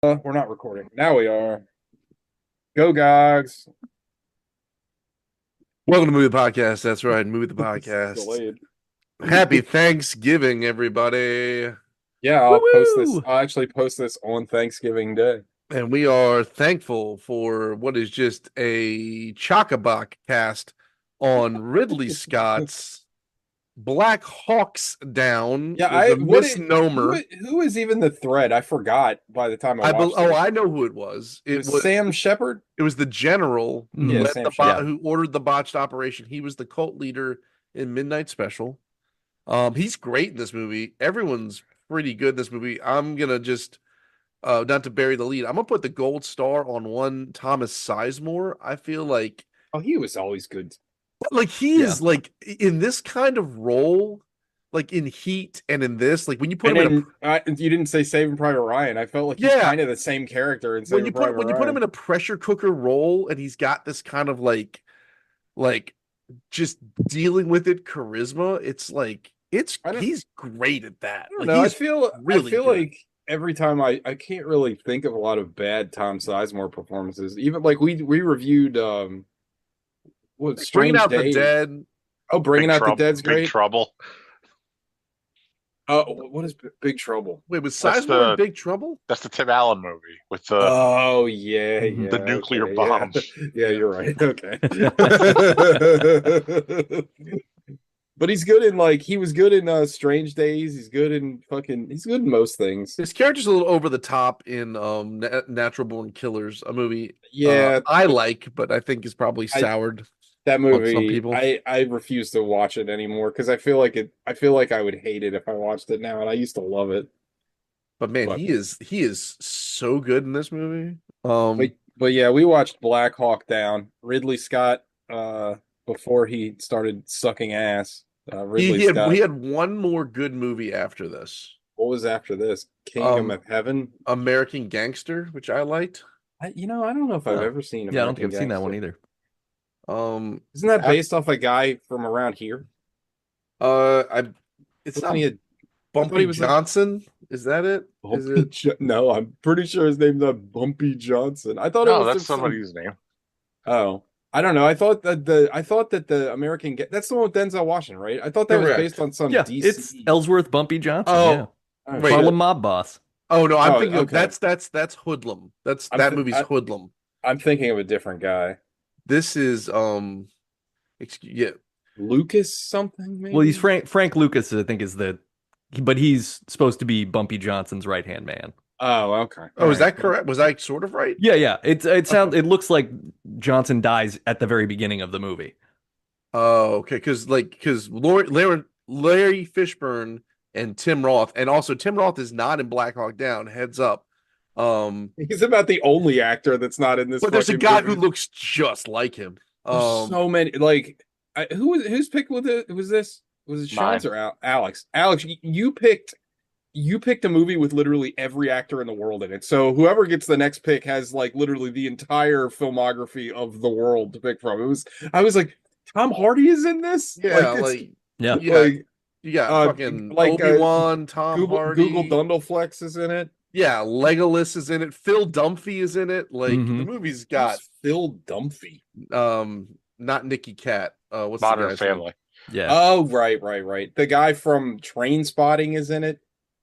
We're not recording. Now we are. Go Gogs. Welcome to Movie the Podcast. That's right, Movie the It's Podcast. delayed. Happy Thanksgiving, everybody. Yeah, Woo I'll post this. woo! I'll actually post this on Thanksgiving Day. And we are thankful for what is just a chock-a-block cast on Ridley Scott's Black Hawks Down Yeah, was I a what it who misnomer. who is even the thread? I forgot by the time I watched it. I know who it was. It was Sam Shepard. It was the general who Yeah, Mhm. led Sam the Shepard. Yeah. who ordered the botched operation. He was the cult leader in Midnight Special. He's great in this movie. Everyone's pretty good in this movie. I'm gonna just not to bury the lead. I'm gonna put the gold star on one Thomas Sizemore. I feel Oh, he was always good. like he Yeah. is like in this kind of role, like in Heat and in this, like when you put And him in a then you didn't say Saving Private Ryan. I felt like he's yeah, kind of the same character in Saving Private when you put him Ryan. in a pressure cooker role and he's got this kind of like just dealing with it charisma, it's like I don't, he's great at that. I don't Like know. he's I really feel good. like every time I can't really think of a lot of bad Tom Sizemore performances. Even like we reviewed what Like, Bringing Strange Out the Days. Dead. Oh, Bringing Big Out the Trouble. Dead's Big great. Trouble. What is Big Trouble? Wait, was That's Sizemore in the Big Trouble? that's the Tim Allen movie with the Oh yeah, Mhm. yeah. the nuclear okay, bombs. Yeah. Yeah, you're right. Okay. But he's good in like he was good in Strange Days. He's good in most things. His character's a little over the top in Natural Born Killers, a movie Yeah, I like, but I think is probably I soured that on some movie people. I refuse to watch it anymore because I feel like I would hate it if I watched it now, and I used to love it. But man, But he is so good in this movie. but yeah, we watched Black Hawk Down. Ridley Scott before he started sucking ass. Ridley Scott. he had one more good movie after this. What was after this? Kingdom Um, of Heaven. American Gangster, which I liked. I don't know if I've Oh. ever seen Yeah, I don't think American I've seen that one Gangster. either. Isn't that af- based off a guy from around here? I it's Wasn't not he a I thought Bumpy he was like Johnson. Is that it? Is Bumpy it? No, I'm pretty sure his name's not Bumpy Johnson. I thought it No, was that's just some. somebody's name. Oh, I don't know. I thought that the that's the one with Denzel Washington, right? I thought that was Correct. based on some Yeah, DC. it's Ellsworth Bumpy Johnson. Oh, Yeah, Oh, wait. Harlem shit. Mob Boss. Oh no, I'm Oh, thinking of okay. that's Hoodlum. I'm That th- movie's I, Hoodlum. I'm thinking of a different guy. This is yeah. Lucas something maybe. Well, he's Frank Lucas, I think, but he's supposed to be Bumpy Johnson's right hand man. Oh, okay. Oh, is All right. that correct? Was I sort of right? Yeah. It looks like Johnson dies at the very beginning of the movie. Oh, okay. Because Larry Fishburne and Tim Roth, and also Tim Roth is not in Black Hawk Down. Heads up. He's about the only actor that's not in this. But there's a fucking guy movie. who looks just like him. There's so many. Like, whose pick was it? Was this? Was it Sean's Mine. or Alex? Alex, you picked. You picked a movie with literally every actor in the world in it. So whoever gets the next pick has like literally the entire filmography of the world to pick from. I was like, Tom Hardy is in this. Yeah, it's- Yeah. like you got fucking like, Obi-Wan, Tom Hardy. Google Dundleflex is in it. Yeah, Legolas is in it. Phil Dunphy is in it. Like Mhm. the movie's got Who's Phil Dunphy. not Nicky Cat. What's the Modern guy's name? Family. Yeah. Oh, right. The guy from Train Spotting is in it.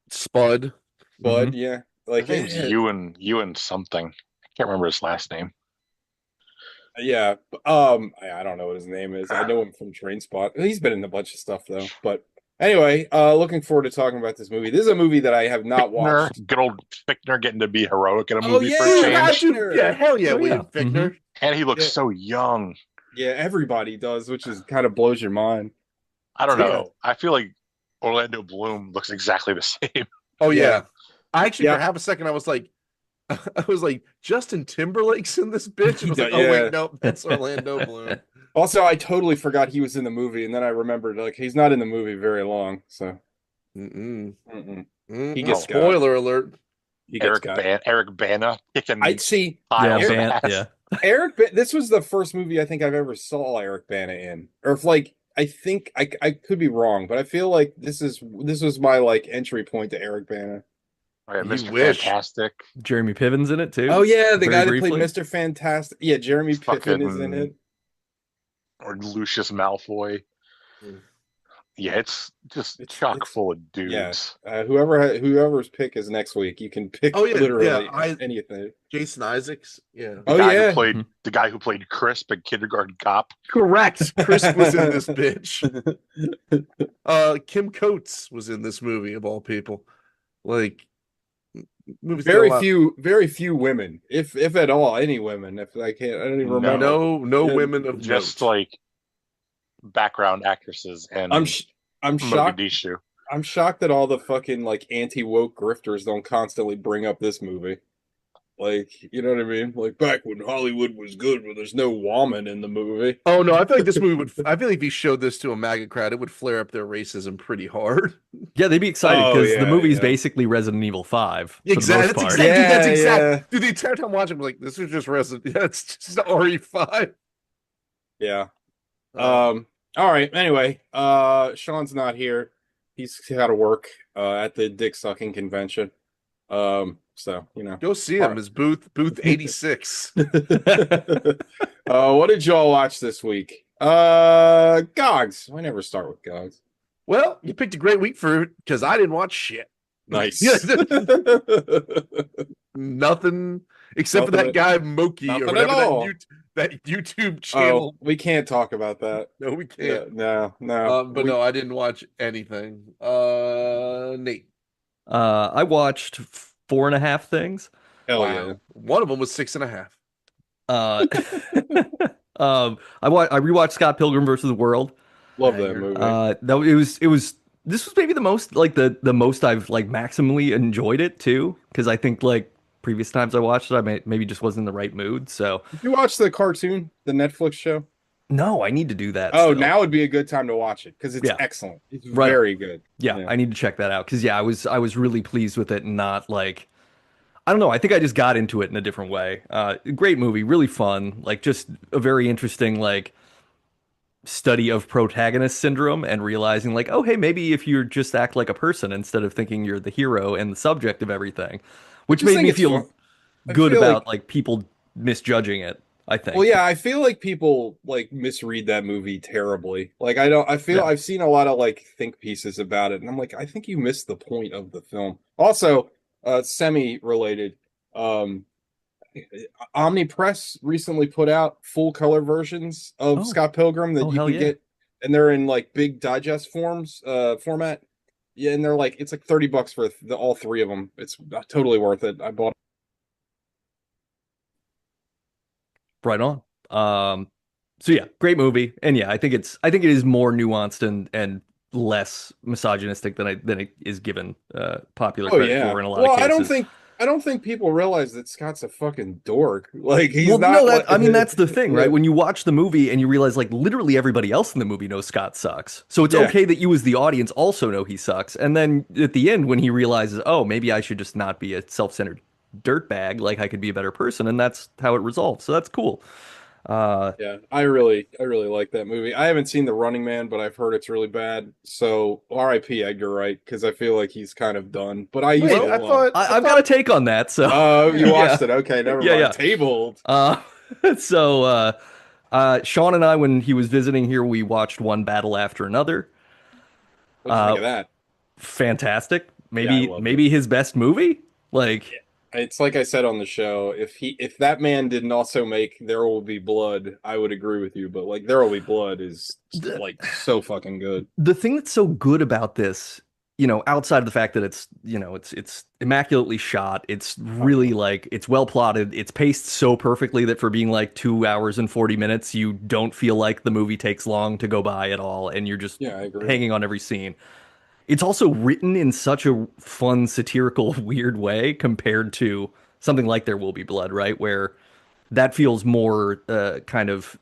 Spud. Bud, yeah. Like His name's Ewan something. I can't remember his last name. yeah. I don't know what his name is. I know him from Train Spot. He's been in a bunch of stuff though. But anyway, looking forward to talking about this movie. This is a movie that I have not watched. Good old Fichtner getting to be heroic in a Oh, movie yeah, for Dude, a I change. do- yeah, hell yeah, Oh, William yeah. Fichtner. And he looks Yeah. so young. Yeah, everybody does, which is kind of blows your mind. I don't Yeah. know. I feel like Orlando Bloom looks exactly the same. Oh yeah. Yeah. I actually Yeah. for half a second I was like Justin Timberlake's in this bitch. And I was like, oh Yeah. wait, no, that's Orlando Bloom. Also, I totally forgot he was in the movie, and then I remembered like he's not in the movie very long. So Mm-mm. He gets got. spoiler alert. he gets got. Eric Bana kicking I'd see piles of Ban- ass. yeah. This was the first movie I think I've ever saw Eric Bana in, or if like I think I could be wrong, but I feel like this was my like entry point to Eric Bana. Oh, yeah, You Mr. wish. Fantastic. Jeremy Piven's in it too. Oh yeah, the very guy that played briefly. Mr. Fantastic. Yeah, Jeremy Piven is in Fucking it. or Lucius Malfoy. Mm. Yeah, it's just It's chock it's full of yeah. dudes. Whoever's pick is next week. You can pick Oh, yeah, literally yeah, anything. Jason Isaacs. Yeah. The Oh guy yeah. who played Mhm. the guy who played Crisp in Kindergarten Cop. Correct. Chris was in this bitch. Kim Coates was in this movie of all people. Like, movies get a lot. Very few women, if at all, any women. If I can't, I don't even No. remember. No Yeah, women of Just note. like background actresses and I'm shocked. Mogadishu. I'm shocked that all the fucking like anti-woke grifters don't constantly bring up this movie. Like, you know what I mean? Like back when Hollywood was good, when there's no woman in the movie. Oh no, I feel like this movie would. I feel like if you showed this to a MAGA crowd, it would flare up their racism pretty hard. Yeah, they'd be excited Oh, because yeah, the movie's yeah. basically Resident Evil 5. For Exactly. The That's most part. exactly. Dude, that's Yeah, exact. yeah. Dude, the entire time watching, I'm like, this is just Resident. Yeah, it's just RE5. Yeah. All right. Anyway, Sean's not here. He's got to work at the dick sucking convention. So, you know. Go see him. His booth 86. What did y'all watch this week? Gogs. I never start with Gogs. Well, you picked a great week for it because I didn't watch shit. Nice. Nothing except for Nothing that guy Moki or nothing whatever at all. that YouTube Oh, channel. we can't talk about that. No, we Yeah, can't. no. But no, I didn't watch anything. Nate. I watched 4.5 things. Hell Wow. One of them was 6.5. Uh, I rewatched Scott Pilgrim versus the World. Love that Banger. movie. It was this was maybe the most like the most I've like maximally enjoyed it too, because I think like previous times I watched it, I maybe just wasn't in the right mood. So Did you watch the cartoon, the Netflix show? no, I need to do that. Oh, still. now would be a good time to watch it because it's Yeah. excellent. It's Right. very good. Yeah, Yeah. I need to check that out because I was really pleased with it and not like I don't know. I think I just got into it in a different way. Great movie, really fun. Like just a very interesting like study of protagonist syndrome and realizing like, oh hey, maybe if you just act like a person instead of thinking you're the hero and the subject of everything, which Just made think me it's feel fun. I good feel about like people misjudging it. I think. Well, yeah, I feel like people like misread that movie terribly. Like I feel Yeah. I've seen a lot of like think pieces about it, and I'm like, I think you missed the point of the film. Also, semi-related, um, Omnipress recently put out full color versions of Oh. Scott Pilgrim that Oh, you hell can yeah. get, and they're in like big digest format. Yeah, and they're like it's like $30 for all three of them. It's totally worth it. I bought. Right on. So yeah, great movie, and yeah, I think it is more nuanced and less misogynistic than it is given popular Oh credit yeah. for in a lot Well, of cases. I don't think people realize that Scott's a fucking dork. Like he's Well, not. no, like, I mean that's the thing, Yeah. right? When you watch the movie and you realize like literally everybody else in the movie knows Scott sucks. So it's Yeah. okay that you as the audience also know he sucks. And then at the end when he realizes, "Oh, maybe I should just not be a self-centered dirtbag, like I could be a better person," and that's how it resolves. So that's cool. Yeah, I really like that movie. I haven't seen The Running Man, but I've heard it's really bad. So R.I.P. Edgar Wright, because I feel like he's kind of done. But I used Wait, to I love. thought I've got a take on that. So Oh, you Yeah. watched it? Okay, never Yeah, mind. yeah. Tabled. So Sean and I, when he was visiting here, we watched One Battle After Another. What'd you think of that? Fantastic. Yeah, I Maybe loved maybe his best movie. Like It's like I said on the show. If that man didn't also make There Will Be Blood, I would agree with you. But like There Will Be Blood is like so fucking good. the thing that's so good about this, outside of the fact that it's immaculately shot, it's really like it's well plotted, it's paced so perfectly that for being like 2 hours and 40 minutes, you don't feel like the movie takes long to go by at all, and you're just Yeah, I agree. hanging on every scene. It's also written in such a fun, satirical, weird way compared to something like There Will Be Blood, right? Where that feels more kind of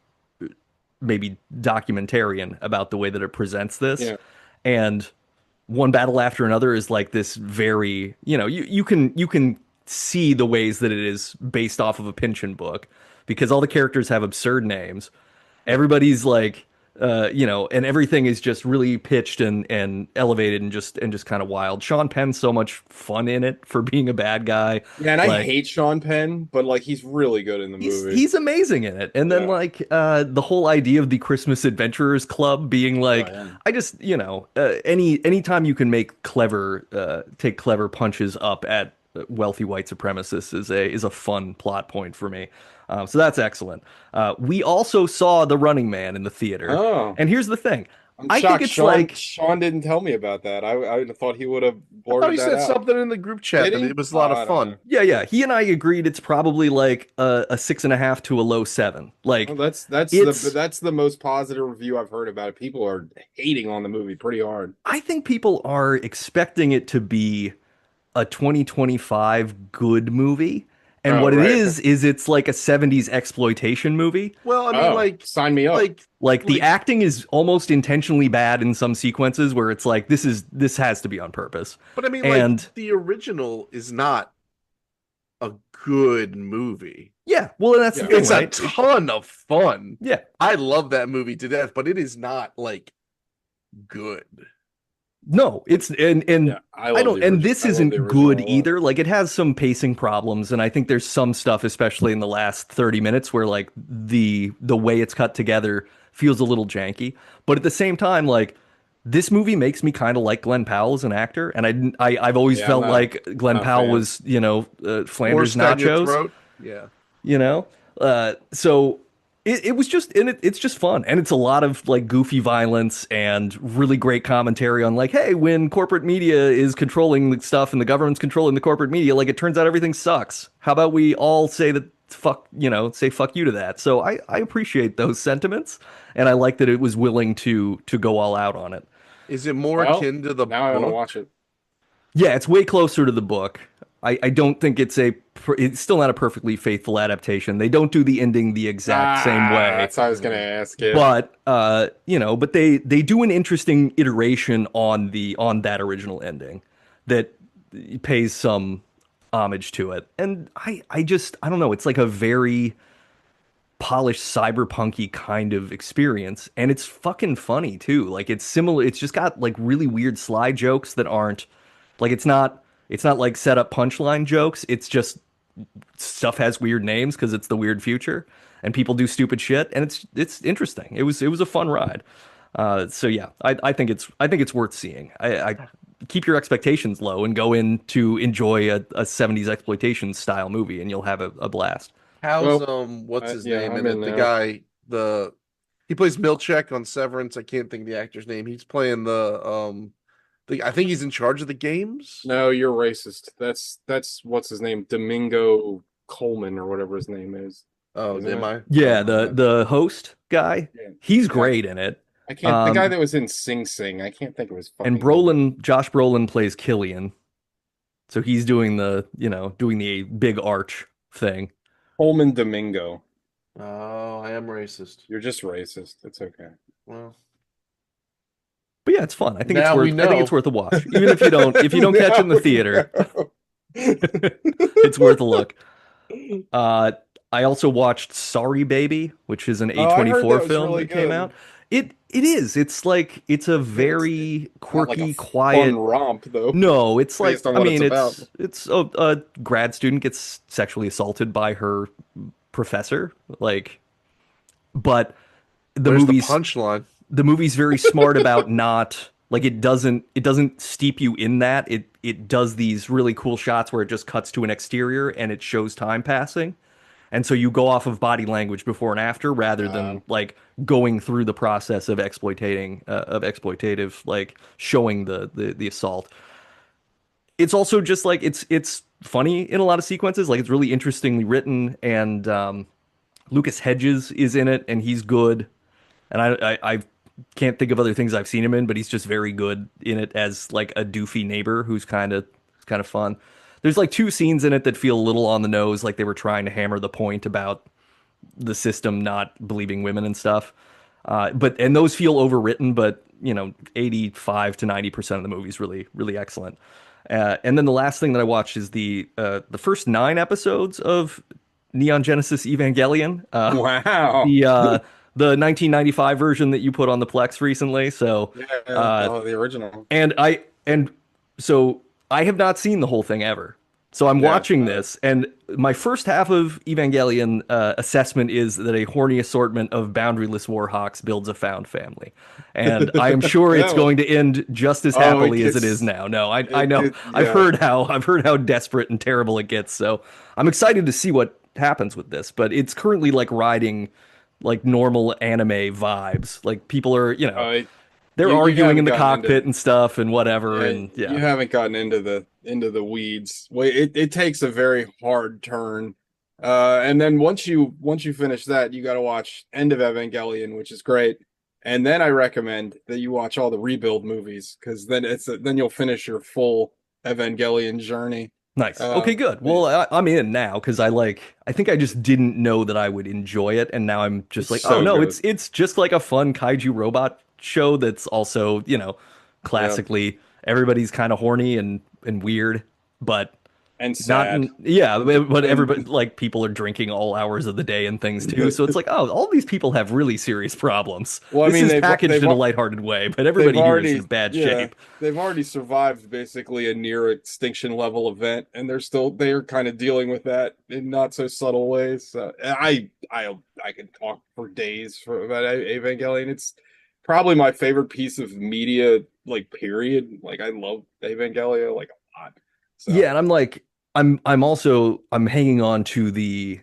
maybe documentarian about the way that it presents this. Yeah. And One Battle After Another is like this very, you can see the ways that it is based off of a Pynchon book because all the characters have absurd names. Everybody's like You know, and everything is just really pitched and elevated and just kind of wild. Sean Penn's so much fun in it for being a bad guy. Yeah, and I Like, hate Sean Penn, but like he's really good in the movie. he's amazing in it. And then Yeah. like the whole idea of the Christmas Adventurers Club being like, yeah. I just, you know, anytime you can make take clever punches up at wealthy white supremacists is a fun plot point for me. So that's excellent. We also saw The Running Man in the theater. Oh, And here's the thing. I'm I shocked. think it's Sean like, Sean didn't tell me about that. I thought he would have I thought he blurted that said out. something in the group chat Did that he? it was a lot I of don't fun. know. yeah, he and I agreed it's probably like a 6.5 to a low 7. Like, Well, it's that's the most positive review I've heard about it. People are hating on the movie pretty hard. I think people are expecting it to be a 2025 good movie. And Oh, what it right. is it's like a 70s exploitation movie. Well, I mean, Oh, sign me up. Like the Like- acting is almost intentionally bad in some sequences where it's like this has to be on purpose. but I mean, And- like the original is not a good movie. Yeah, well, that's the Yeah. thing, It's right? a ton of fun. Yeah. I love that movie to death, but it is not like good. No, it's and Yeah, I love don't, the and origi- this I love isn't the original good a lot. either. Like it has some pacing problems, and I think there's some stuff, especially in the last 30 minutes, where like the way it's cut together feels a little janky. But at the same time, like this movie makes me kind of like Glenn Powell as an actor, and I've always Yeah, felt I'm not- like Glenn not a Powell fan. was, you know, Flanders Forced down your nachos. throat. Yeah. You know, so it was just and it's just fun, and it's a lot of like goofy violence and really great commentary on like, hey, when corporate media is controlling the stuff and the government's controlling the corporate media, like it turns out everything sucks. How about we all say that say fuck you to that. So I appreciate those sentiments, and I like that it was willing to go all out on it. Is it more Well, akin to the Now I want to book? watch it. Yeah, it's way closer to the book. I don't think it's still not a perfectly faithful adaptation. They don't do the ending the exact same way. That's what I was gonna ask you. But you know, but they do an interesting iteration on that original ending that pays some homage to it. And I don't know, it's like a very polished cyberpunky kind of experience, and it's fucking funny too. Like it's similar, it's just got like really weird sly jokes that aren't like it's not like set up punchline jokes. It's just stuff has weird names because it's the weird future and people do stupid shit, and it's interesting. It was a fun ride. So yeah, I think it's worth seeing. I keep your expectations low and go in to enjoy a 70s exploitation style movie, and you'll have a blast. How's Well, what's his yeah, name? I'm And in the now. guy, he plays Milchek on Severance. I can't think of the actor's name. He's playing I think he's in charge of the games. No, you're racist. That's what's his name, Domingo Coleman or whatever his name is. Oh, Isn't am it? I? Yeah, the host guy, Yeah. he's great in it. I can't. The guy Um, that was in Sing Sing. I can't think of his fucking. And Josh Brolin plays Killian. So he's doing doing the big arch thing. Coleman Domingo. Oh, I am racist. You're just racist. It's okay. Well, But yeah, it's fun. I think Now we I think know. it's worth a watch. Even if you don't catch it in the theater, it's worth a look. I also watched Sorry Baby, which is an Oh, I heard that A24 was film really that came good. out. It is. It's like it's a very Not like quirky, a quiet. fun romp though. No, it's like Based on I what mean it's it's a grad student gets sexually assaulted by her professor, like, but the where's movie's the punchline? the movie's very smart about not like it doesn't steep you in that. It does these really cool shots where it just cuts to an exterior and it shows time passing. And so you go off of body language before and after rather than like going through the process of exploitative like showing the assault. It's also just like it's funny in a lot of sequences. Like it's really interestingly written, and Lucas Hedges is in it and he's good. And I can't think of other things I've seen him in, but he's just very good in it as like a doofy neighbor who's kind of fun. There's like two scenes in it that feel a little on the nose, like they were trying to hammer the point about the system not believing women and stuff. And those feel overwritten, but 85 to 90% of the movie is really, really excellent. And then the last thing that I watched is the first 9 episodes of Neon Genesis Evangelion. Wow. the 1995 version that you put on the Plex recently. So, Yeah, uh, the original. and so I have not seen the whole thing ever. So I'm Yeah, watching this, and my first half of Evangelion assessment is that a horny assortment of boundaryless warhawks builds a found family, and I am sure it's No. going to end just as Oh, it happily as it is gets- now. No, I it know get- I've yeah. heard how desperate and terrible it gets. So I'm excited to see what happens with this, but it's currently like riding like normal anime vibes. Like people are, they're You arguing haven't in the gotten into- cockpit and stuff and whatever, Yeah, and yeah. you haven't gotten into the weeds. Wait, it takes a very hard turn. And then once you finish that, you got to watch End of Evangelion, which is great. And then I recommend that you watch all the Rebuild movies because then you'll finish your full Evangelion journey. Nice. Uh, Okay, good. Well, I'm in now because I think I just didn't know that I would enjoy it, and now I'm just like, It's oh so no, good. it's just like a fun kaiju robot show that's also, classically everybody's kind of horny and weird, but And not sad. yeah, but everybody And- like people are drinking all hours of the day and things too. So it's like, oh, all these people have really serious problems. Well, I This mean, is they've- packaged they've in a al- lighthearted way, but everybody here is in bad shape. They've already survived basically a near extinction level event, and they're kind of dealing with that in not so subtle ways. I can talk for days about Evangelion. It's probably my favorite piece of media, like period. Like I love Evangelion like a lot. So Yeah, and I'm hanging on to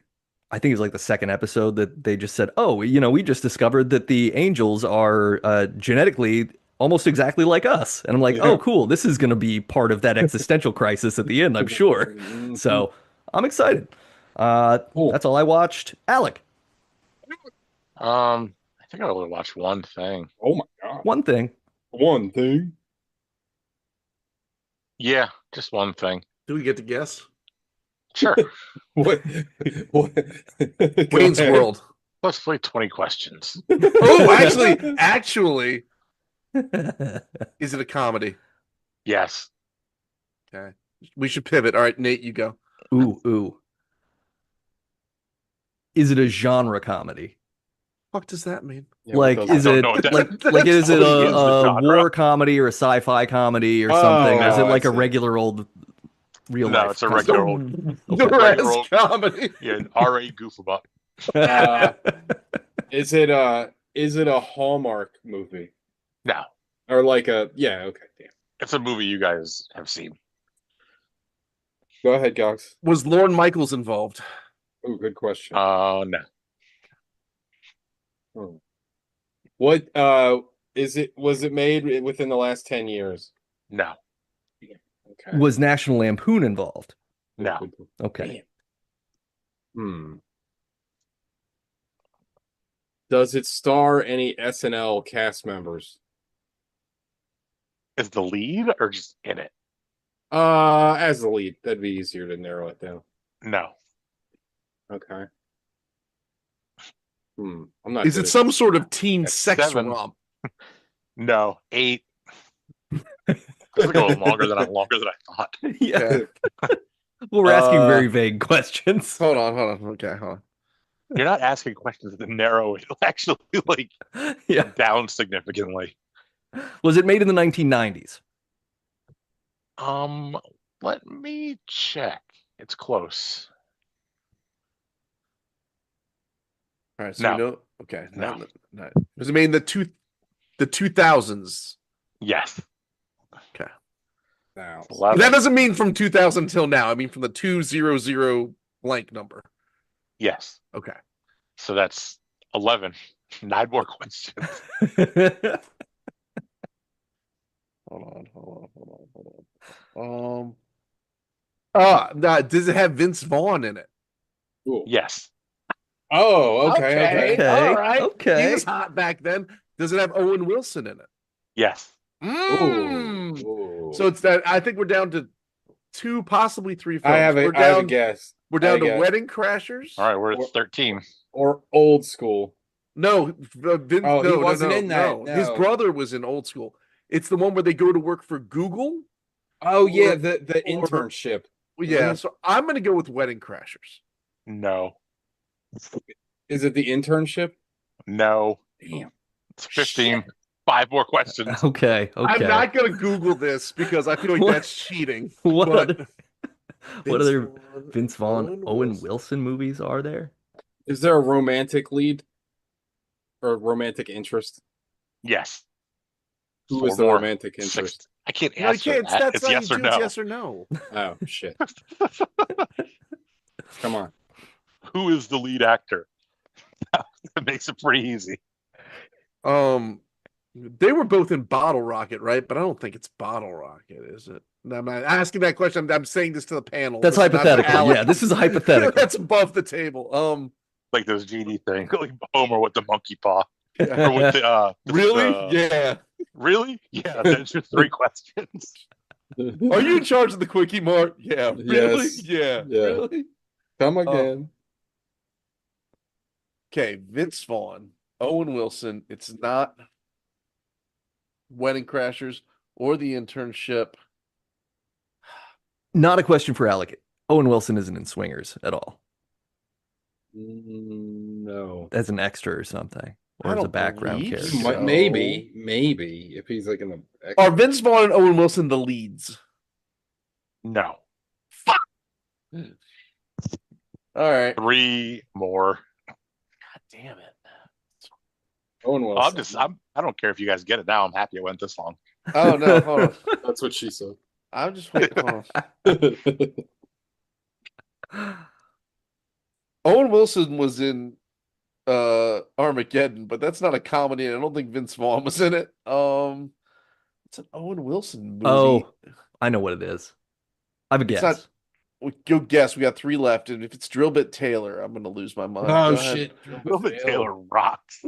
I think it's like the second episode that they just said, oh, we just discovered that the angels are genetically almost exactly like us. And I'm like, Yeah. oh, cool. This is going to be part of that existential crisis at the end, I'm sure. Mhm. So I'm excited. Cool. That's all I watched. Alec, I think I only watched one thing. Oh my god, one thing. one thing. Yeah, just one thing. Do we get to guess? Sure. What? What? Go Wayne's ahead. World. Let's play 20 questions. Oh, actually, is it a comedy? Yes. Okay. We should pivot. All right, Nate, you go. Ooh. Is it a genre comedy? What does that mean? Yeah, Like, what does is that- don't it know what that- like is it totally is the a genre. war comedy or a sci-fi comedy or something? Or is it Oh, like I a see. regular old real No, life? it's a comedy? regular old, The old- comedy. yeah, RA goof about. Is it a Hallmark movie No, or like yeah, okay, damn. it's a movie you guys have seen. Go ahead, Gox. Was Lorne Michaels involved? Oh, good question. No. Oh. What was it made within the last 10 years? No. Okay. Was National Lampoon involved? No. Okay. Hmm. Does it star any SNL cast members? Is the lead or just in it? As the lead, that'd be easier to narrow it down. No. Okay. I'm not. Is good it at- some sort of teen That's sex 7. romp? No. 8. It's like a little longer than I thought. Yeah. Okay. Well, we're asking Uh, very vague questions. Hold on. Okay, hold on. You're not asking questions that narrow it actually like Yeah. down significantly. Was it made in the 1990s? Let me check. It's close. All right, so No. we know. Okay, No. no. Was it made in the 2000s? Yes. now. 11. That doesn't mean from 2000 until now. I mean from the 200 blank number. Yes. Okay. So that's 11. 9 more questions. Hold on. Does it have Vince Vaughn in it? Ooh. Yes. Oh, okay. Okay. All right. Okay. He was hot back then. Does it have Owen Wilson in it? Yes. Mm. Ooh. So it's that. I think we're down to 2, possibly 3 films. I have we're a, I have a down. guess. We're down I to guess. Wedding Crashers. All right, we're Or- at 13. Or old school. No, Vince. Oh, he no, wasn't no, in that, no. His no. brother was in Old School. It's the one where they go to work for Google. Oh yeah, Or- the or- internship. Well, yeah. Mhm. So I'm going to go with Wedding Crashers. No. Is it the internship? No. Damn. It's 15. 5 more questions. Okay, okay. I'm not gonna Google this because I feel like What? that's cheating. What but other what other Vaughn, Vince Vaughn, Owen Wilson movies are there? Is there a romantic lead or romantic interest? Yes. Who 4 is the more. romantic 6. interest? I can't No, you answer can't. that. That's It's not yes you or do. It's no. yes or no. Oh shit! Come on. Who is the lead actor? It makes it pretty easy. They were both in Bottle Rocket, right? But I don't think it's Bottle Rocket, is it? No, I'm not asking that question. I'm saying this to the panel. That's This is not to hypothetical. Alec. Yeah, this is a hypothetical. That's above the table. Like those GD thing. Like Homer with the monkey paw. Yeah. Or with the Really? the- Yeah. Really? Yeah, there's your 3 questions. Are you in charge of the Quickie Mart? Yeah. Really? Yes. Yeah. Yeah. Really? Come again. Okay, Vince Vaughn, Owen Wilson. It's not Wedding Crashers or The Internship. Not a question for Alec. Owen Wilson isn't in Swingers at all. No. As an extra or something. I Or as a don't background believe character. so. Maybe if he's like in the. Are Vince Vaughn and Owen Wilson the leads? No. All right. 3 more. God damn it. Owen Wilson. I don't care if you guys get it now. I'm happy it went this long. Oh no, hold on. That's what she said. I'm just waiting. Hold on. Owen Wilson was in Armageddon, but that's not a comedy, and I don't think Vince Vaughn was in it. It's an Owen Wilson movie. Oh, I know what it is. I have a It's guess. not- Go guess. We got 3 left, and if it's Drillbit Taylor, I'm gonna lose my mind. Oh Go ahead. shit! Robert Taylor rocks.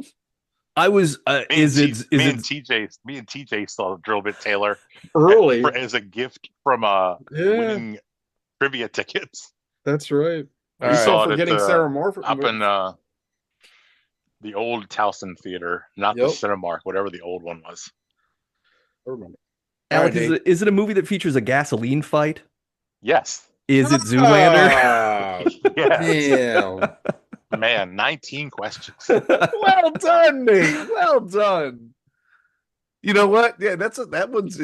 I was is it Me and TJ saw Drillbit Taylor Early. as a gift from Yeah, winning trivia tickets that's right. All You right. saw Saw it at Forgetting the- Sarah Morphy up in the old Towson Theater, not Yep. the Cinemark, whatever the old one was. I remember. Alec, Alright, is it a movie that features a gasoline fight? Yes. Is it Zoolander? Ah, Yeah. damn. Man, 19 questions. Well done, Nate. Well done. You know what? Yeah, that one's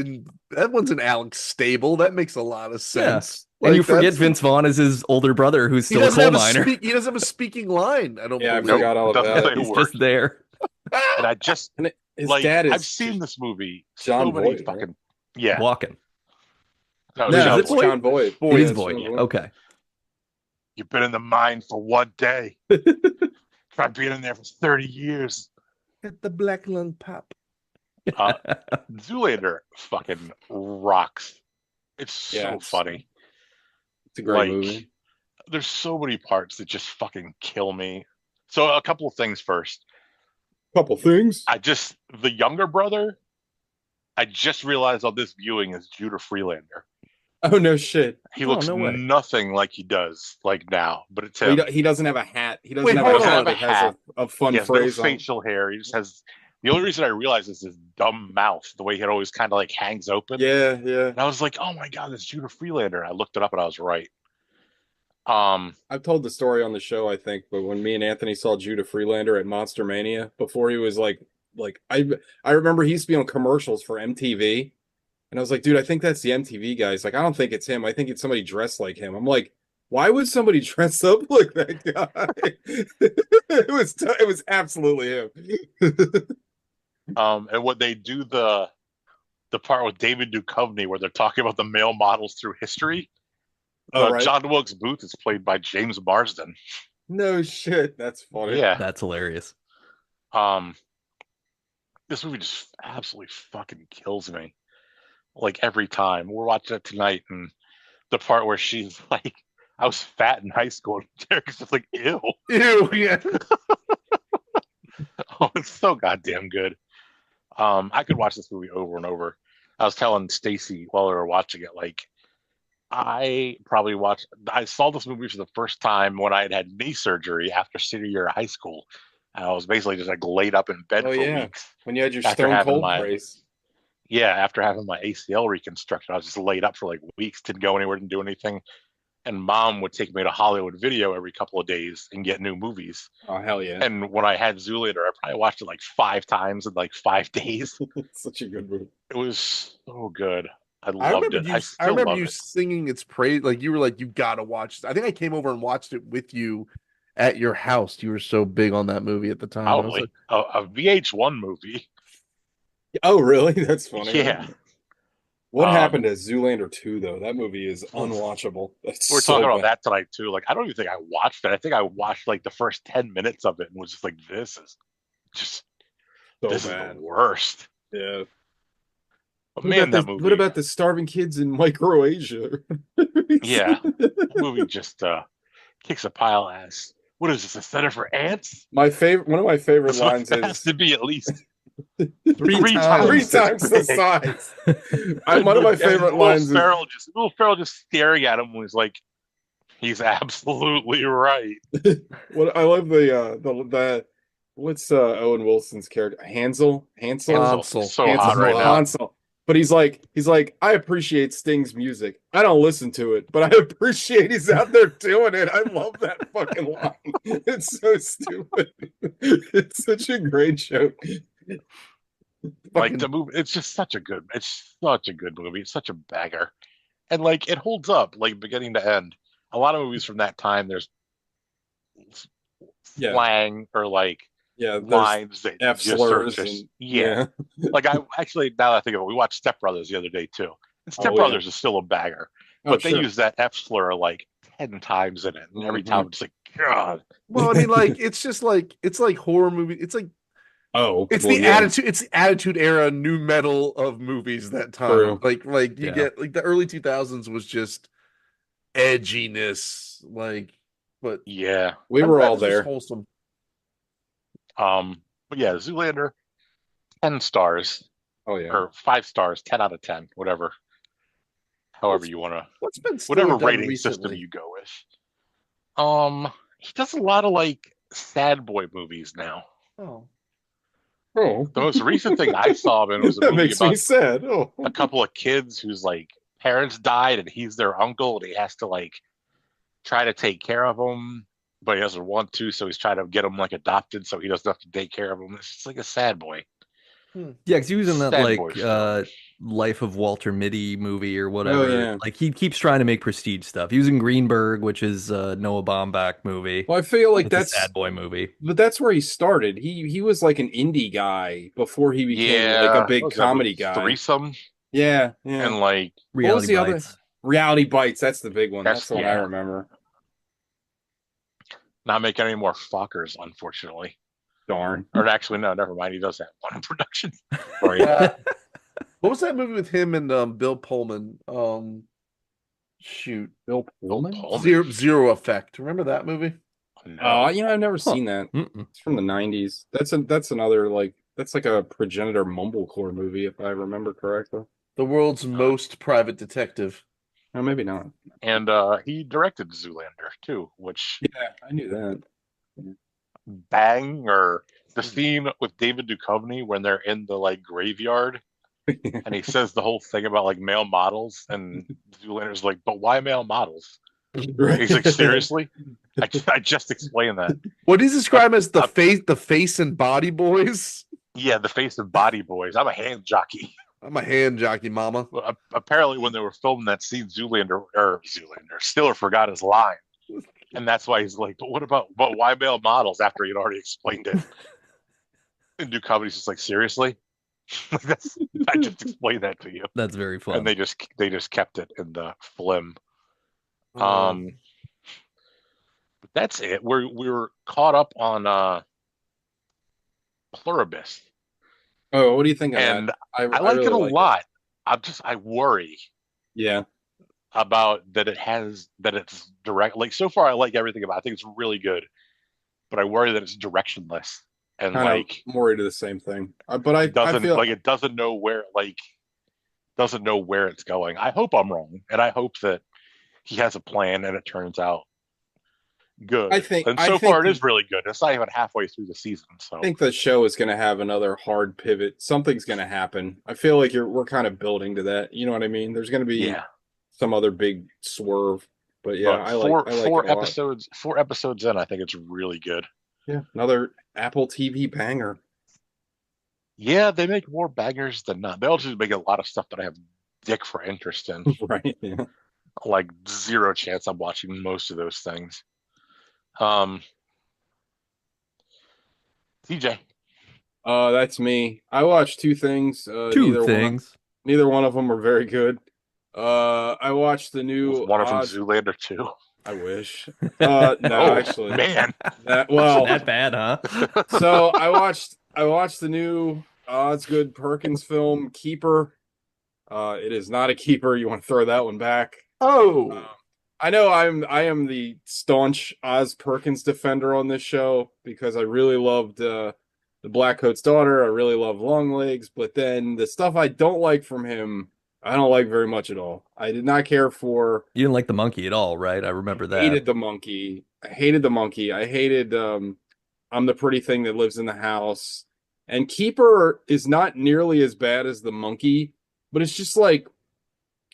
in Alex stable. That makes a lot of sense. And you Like, forget that's- Vince Vaughn is his older brother who's He still a doesn't coal have miner. he doesn't have a speaking line. I don't Yeah, I believe. forgot all Doesn't about say it. a He's word. just there. And I just And his like dad is I've seen this movie John so many Voight, fucking yeah. Walking. No, No, John it's Voight. John Boyd. It is Yeah, Voight. John Boyd. Okay. You've been in the mine for 1 day. Try being in there for 30 years. Get the black lung pop. Zoolander fucking rocks. It's so Yeah, it's- funny. It's a great Like, movie. there's so many parts that just fucking kill me. So a couple of things first. Couple things. The younger brother, I just realized on this viewing is Judah Freelander. Oh no shit. He Oh, looks no way. nothing like he does like now, but it's Well, him. he doesn't have a hat. He doesn't Wait, have hold a hat on. that has a fun He has no phrase on. facial hair. He just has. The only reason I realized is his dumb mouth, the way he always kind of like hangs open. Yeah, yeah. And I was like, oh my god, that's Judah Freelander. I looked it up and I was right. I've told the story on the show, I think, but when me and Anthony saw Judah Freelander at Monster Mania, before he was like I remember he used to be on commercials for MTV, and I was like, dude, I think that's the MTV guy. He's like, I don't think it's him. I think it's somebody dressed like him. I'm like, why would somebody dress up like that guy? It was absolutely him. And when they do the part with David Duchovny where they're talking about the male models through history, Oh, right. John Wilkes Booth is played by James Marsden. No shit. That's funny. Yeah. That's hilarious. This movie just absolutely fucking kills me. Like every time. We're watching it tonight, and the part where she's like, I was fat in high school, and Derek's just like, ew. Ew, yeah. Oh, it's so goddamn good. I could watch this movie over and over. I was telling Stacy while we were watching it, like, I saw this movie for the first time when I had knee surgery after senior year of high school. And I was basically just like laid up in bed Oh, for yeah. weeks. When you had your After Stone having Cold my- race. Yeah, after having my ACL reconstructed, I was just laid up for like weeks, didn't go anywhere, didn't do anything. and Mom would take me to Hollywood Video every couple of days and get new movies. Oh hell yeah! And when I had Zoolander, I probably watched it like 5 times in like 5 days. It's such a good movie. It was so good. I I loved remember it. you. I I still remember love you it. singing its praise. Like you were like, you gotta watch. I think I came over and watched it with you at your house. You were so big on that movie at the time. I was Probably like, a VH1 movie. Oh really? That's funny. Yeah. What Um, happened to Zoolander 2 though? That movie is unwatchable. That's We're so talking about bad. that tonight too. Like, I don't even think I watched it. I think I watched like the first 10 minutes of it and was just like, just So this bad. is the worst. Yeah. But man, that movie. What about the starving kids in Microasia? Yeah, that movie just kicks a pile of ass. What is this? A center for ants? One of my favorite This one lines has is to be at least three times. three this times the big. size. One of my favorite lines is Will Ferrell just staring at him was like, he's absolutely right. what I love the what's Owen Wilson's character? Hansel? Hansel. So Hansel's hot right now. Hansel. But he's like, I appreciate Sting's music. I don't listen to it, but I appreciate he's out there doing it. I love that fucking line. It's so stupid. It's such a great joke. Like the movie, it's such a good movie. It's such a bagger, and like it holds up, like beginning to end. A lot of movies from that time, there's Yeah. slang or like Yeah, there's lines that F just slurs are just and yeah. Like I actually, now that I think of it, we watched Step Brothers the other day too. And Step Oh, Brothers is still a bagger, Oh, but they sure. use that F slur like 10 times in it, and every time it's like, God, Well, I mean, like it's just like it's like horror movie. It's like it's well, the yeah. attitude. It's the attitude era, new metal of movies that time. True. Like you Yeah. get like the early 2000s was just edginess. Like, but yeah. We I'm were glad all this was there. Wholesome. But yeah, Zoolander, 10 stars Oh yeah. or 5 stars, 10 out of 10, whatever, however you want to, What's been whatever done rating recently? system you go with. He does a lot of like sad boy movies now. Oh, Oh, The most recent thing I saw of him was a that movie makes me about sad. Oh, a couple of kids whose like parents died and he's their uncle and he has to like try to take care of them, but he doesn't want to, so he's trying to get them like adopted so he doesn't have to take care of them. It's just like a sad boy. Yeah, because he was in that Sad boy like story. Life of Walter Mitty movie or whatever. yeah. Like he keeps trying to make prestige stuff. He was in Greenberg, which is Noah Baumbach movie. well, I feel like It's a that's sad boy movie. but that's where he started. He was like an indie guy before he became like Yeah, a big what was that comedy movie? guy. Threesome Yeah, yeah. and like What was Reality the other? Bites. Reality Bites. That's the big one. That's- That's the one I yeah. remember. not making any more Fockers, unfortunately. Darn. Or actually, no, never mind. He does have one in production. Right. what was that movie with him and Bill Pullman? Shoot, Bill Pullman. Zero Effect. Remember that movie? No. I've never seen that. Mm-mm. It's from the '90s. That's another like that's like a progenitor mumblecore movie, if I remember correctly. The world's most private detective. No, maybe not. And he directed Zoolander too, which Yeah, I knew that. bang, or the scene with David Duchovny when they're in the like graveyard and he says the whole thing about like male models and Zoolander's like, but why male models? He's like, seriously? I just explained that. What do you describe as the face and body boys? Yeah, the face of Body Boys. I'm a hand jockey. I'm a hand jockey, mama. Well, apparently, when they were filming that scene, Stiller forgot his line, and that's why he's like, but why male models?" After he'd already explained it, and Duchovny's just like, "Seriously?" I just explained that to you, That's very fun. and they just kept it in the film. Oh. But that's it. We were caught up on Pluribus, Oh, what do you think of and that? I like really it a like lot. I worry Yeah. about that it's direct. Like so far I like everything about it. I think it's really good, but I worry that it's directionless and Kind like of more into the same thing. But I doesn't feel like it doesn't know where it's going. I hope I'm wrong, and I hope that he has a plan and it turns out good. I think- and I so think far it the- is really good. It's not even halfway through the season, so I think the show is going to have another hard pivot. Something's going to happen. I feel like we're kind of building to that. You know what I mean? There's going to be yeah. some other big swerve. But yeah, But I like it a lot. four episodes in, I think it's really good. Yeah, another Apple TV banger. Yeah, they make more bangers than not. They also make a lot of stuff that I have dick for interest in. Right. Yeah. Like zero chance I'm watching most of those things. Um, TJ. That's me. I watched two things. Two things. Neither one of them are very good. I watched the Was new one of them Oz. Zoolander too? I wish. No, Oh actually, man. that well. That bad, huh? So I watched the new Osgood Perkins film Keeper. It is not a keeper. You want to throw that one back? Oh, I know I am the staunch Oz Perkins defender on this show because I really loved the Blackcoat's Daughter. I really love Longlegs, but then the stuff I don't like from him, I don't like very much at all. I did not care for. You didn't like the monkey at all, right? I remember that. Hated the monkey. I hated the monkey. I hated I'm the pretty thing that lives in the house. And Keeper is not nearly as bad as the monkey, but it's just like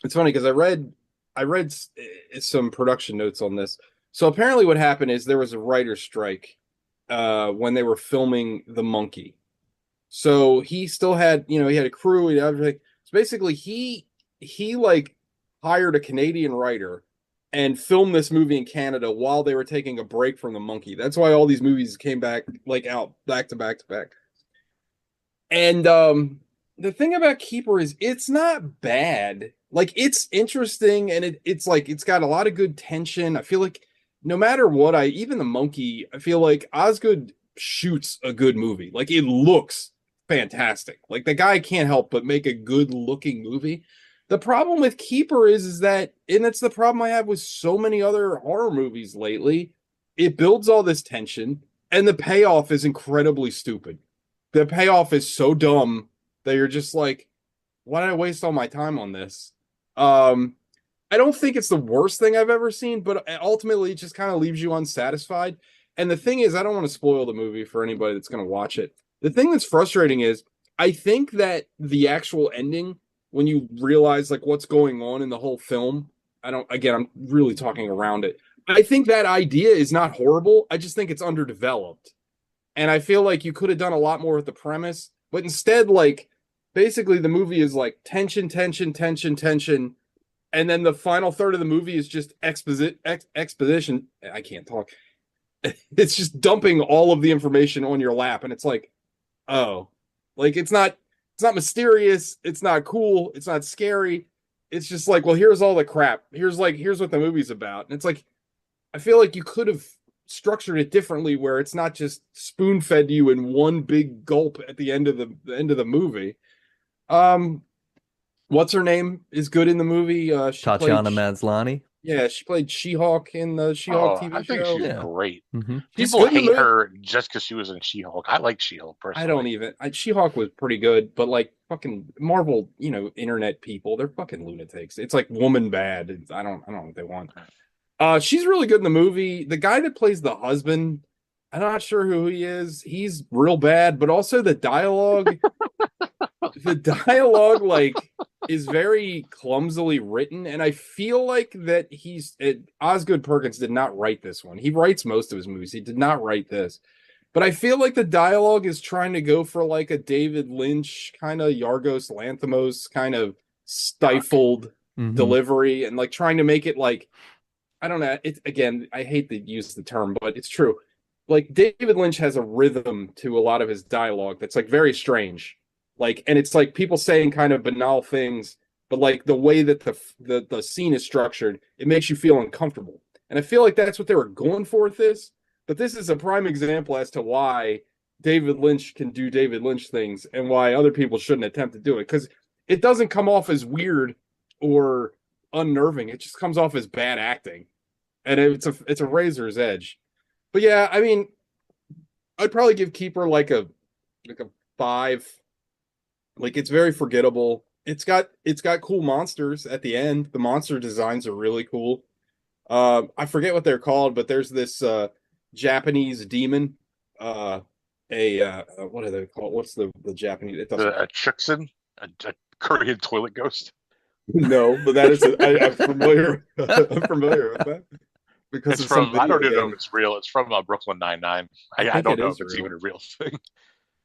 it's funny because I read some production notes on this. So apparently what happened is there was a writer's strike when they were filming The Monkey. So he still had, he had a crew, he had everything. So basically he like hired a Canadian writer and filmed this movie in Canada while they were taking a break from The Monkey. That's why all these movies came back like out back to back to back. And the thing about Keeper is it's not bad. Like it's interesting and it's like it's got a lot of good tension. I feel like no matter what, even the monkey, I feel like Osgood shoots a good movie. Like it looks fantastic. Like the guy can't help but make a good looking movie. The problem with Keeper is that, and it's the problem I have with so many other horror movies lately. It builds all this tension, and the payoff is incredibly stupid. The payoff is so dumb that you're just like, why did I waste all my time on this? I don't think it's the worst thing I've ever seen, but ultimately it just kind of leaves you unsatisfied. And the thing is, I don't want to spoil the movie for anybody that's going to watch it. The thing that's frustrating is I think that the actual ending, when you realize like what's going on in the whole film, I'm really talking around it. I think that idea is not horrible. I just think it's underdeveloped. And I feel like you could have done a lot more with the premise, but instead, like, basically the movie is like tension, tension, tension, tension. And then the final third of the movie is just exposition. I can't talk. It's just dumping all of the information on your lap. And it's like, oh, like it's not mysterious. It's not cool. It's not scary. It's just like, well, here's all the crap. Here's what the movie's about. And it's like, I feel like you could have structured it differently where it's not just spoon fed you in one big gulp at the end of the movie. What's her name is good in the movie? Tatiana Maslany. Yeah, she played She-Hulk in the She-Hulk TV I think show. she's Yeah. great. Mm-hmm. People hate her just because she was in She-Hulk. I like She-Hulk personally. I don't even. She-Hulk was pretty good, but like fucking Marvel, internet people, they're fucking lunatics. It's like woman bad. I don't know what they want. She's really good in the movie. The guy that plays the husband, I'm not sure who he is. He's real bad, but also the dialogue. The dialogue like is very clumsily written, and I feel like that Osgood Perkins did not write this one. He writes most of his movies. He did not write this, but I feel like the dialogue is trying to go for like a David Lynch kind of Yorgos Lanthimos kind of stifled delivery, and like trying to make it like, I don't know. It's again, I hate to use the term, but it's true. Like David Lynch has a rhythm to a lot of his dialogue that's like very strange. Like, and it's like people saying kind of banal things, but like the way that the scene is structured, it makes you feel uncomfortable. And I feel like that's what they were going for with this. But this is a prime example as to why David Lynch can do David Lynch things and why other people shouldn't attempt to do it. Because it doesn't come off as weird or unnerving. It just comes off as bad acting. And it's a razor's edge. But yeah, I mean, I'd probably give Keeper like a 5. Like it's very forgettable. It's got cool monsters at the end. The monster designs are really cool. I forget what they're called, but there's this Japanese demon. What are they called? What's the Japanese? It doesn't. A Chixin, a Korean toilet ghost. No, but that is I'm familiar. I'm familiar with that because It's of some from I video don't even know if game. it's real. It's from Brooklyn Nine-Nine. I I think don't it know if is it's real. even a real thing.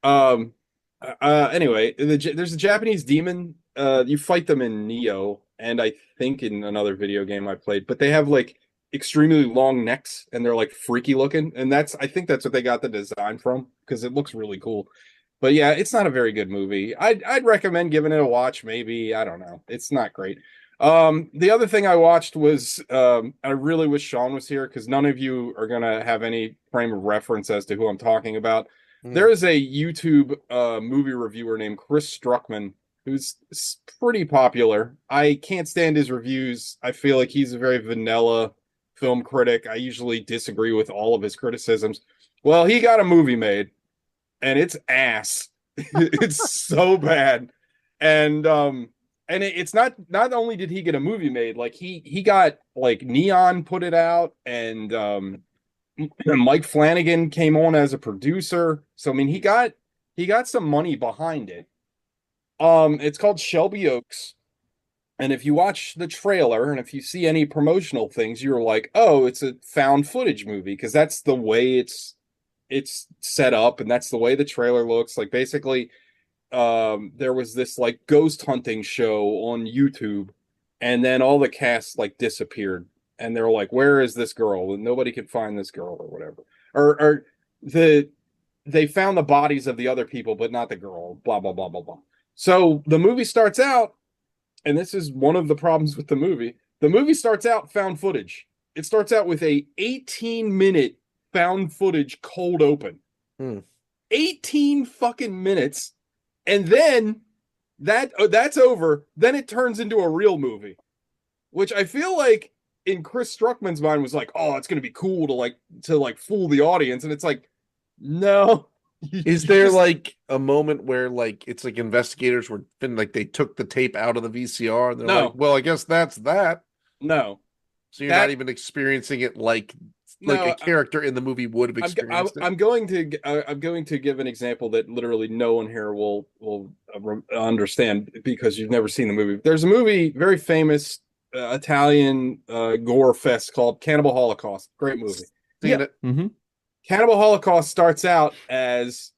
Um. Anyway, there's a Japanese demon. You fight them in Neo, and I think in another video game I played. But they have like extremely long necks, and they're like freaky looking. And I think that's what they got the design from because it looks really cool. But yeah, it's not a very good movie. I'd recommend giving it a watch. Maybe I don't know. It's not great. The other thing I watched was I really wish Sean was here because none of you are gonna have any frame of reference as to who I'm talking about. Mm. There is a YouTube movie reviewer named Chris Struckman who's pretty popular. I can't stand his reviews. I feel like he's a very vanilla film critic. I usually disagree with all of his criticisms. Well, he got a movie made and it's ass. It's so bad. And it's not only did he get a movie made, like he got like Neon put it out and Mike Flanagan came on as a producer. So I mean he got some money behind it. It's called Shelby Oaks. And if you watch the trailer and if you see any promotional things, you're like, oh, it's a found footage movie, because that's the way it's set up, and that's the way the trailer looks. Like basically, there was this like ghost hunting show on YouTube, and then all the cast like disappeared, and they're like, where is this girl? And nobody could find this girl or whatever. Or the they found the bodies of the other people, but not the girl. Blah blah blah blah blah. So the movie starts out, and this is one of the problems with the movie. The movie starts out found footage. It starts out with a 18-minute found footage cold open. Hmm. 18 fucking minutes. And then that's over. Then it turns into a real movie, which I feel like in Chris Struckman's mind was like, oh, it's going to be cool to like fool the audience. And it's like, no. Is there like a moment where like it's like investigators were been like they took the tape out of the VCR and they're No. like, well, I guess that's that. No. So you're That- not even experiencing it like No, a character in the movie would have experienced it. I'm going to give an example that literally no one here will understand because you've never seen the movie. There's a movie, very famous Italian gore fest called Cannibal Holocaust. Great movie. Seen Yeah. it. Mm-hmm. Cannibal Holocaust starts out as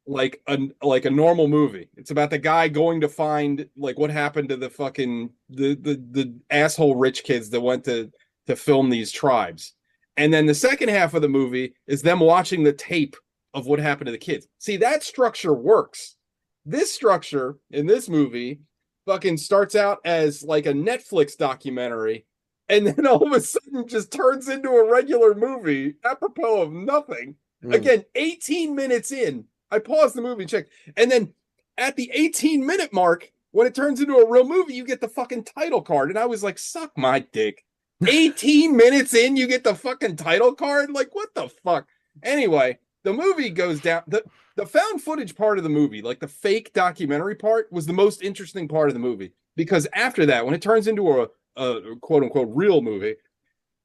like a normal movie. It's about the guy going to find like what happened to the fucking the asshole rich kids that went to film these tribes. And then the second half of the movie is them watching the tape of what happened to the kids. See, that structure works. This structure in this movie fucking starts out as like a Netflix documentary, and then all of a sudden just turns into a regular movie apropos of nothing. Mm. Again, 18 minutes in, I paused the movie and checked. And then at the 18-minute mark, when it turns into a real movie, you get the fucking title card. And I was like, suck my dick. 18 minutes in, you get the fucking title card? Like, what the fuck? Anyway, the movie goes down. The found footage part of the movie, like the fake documentary part, was the most interesting part of the movie. Because after that, when it turns into a quote unquote real movie,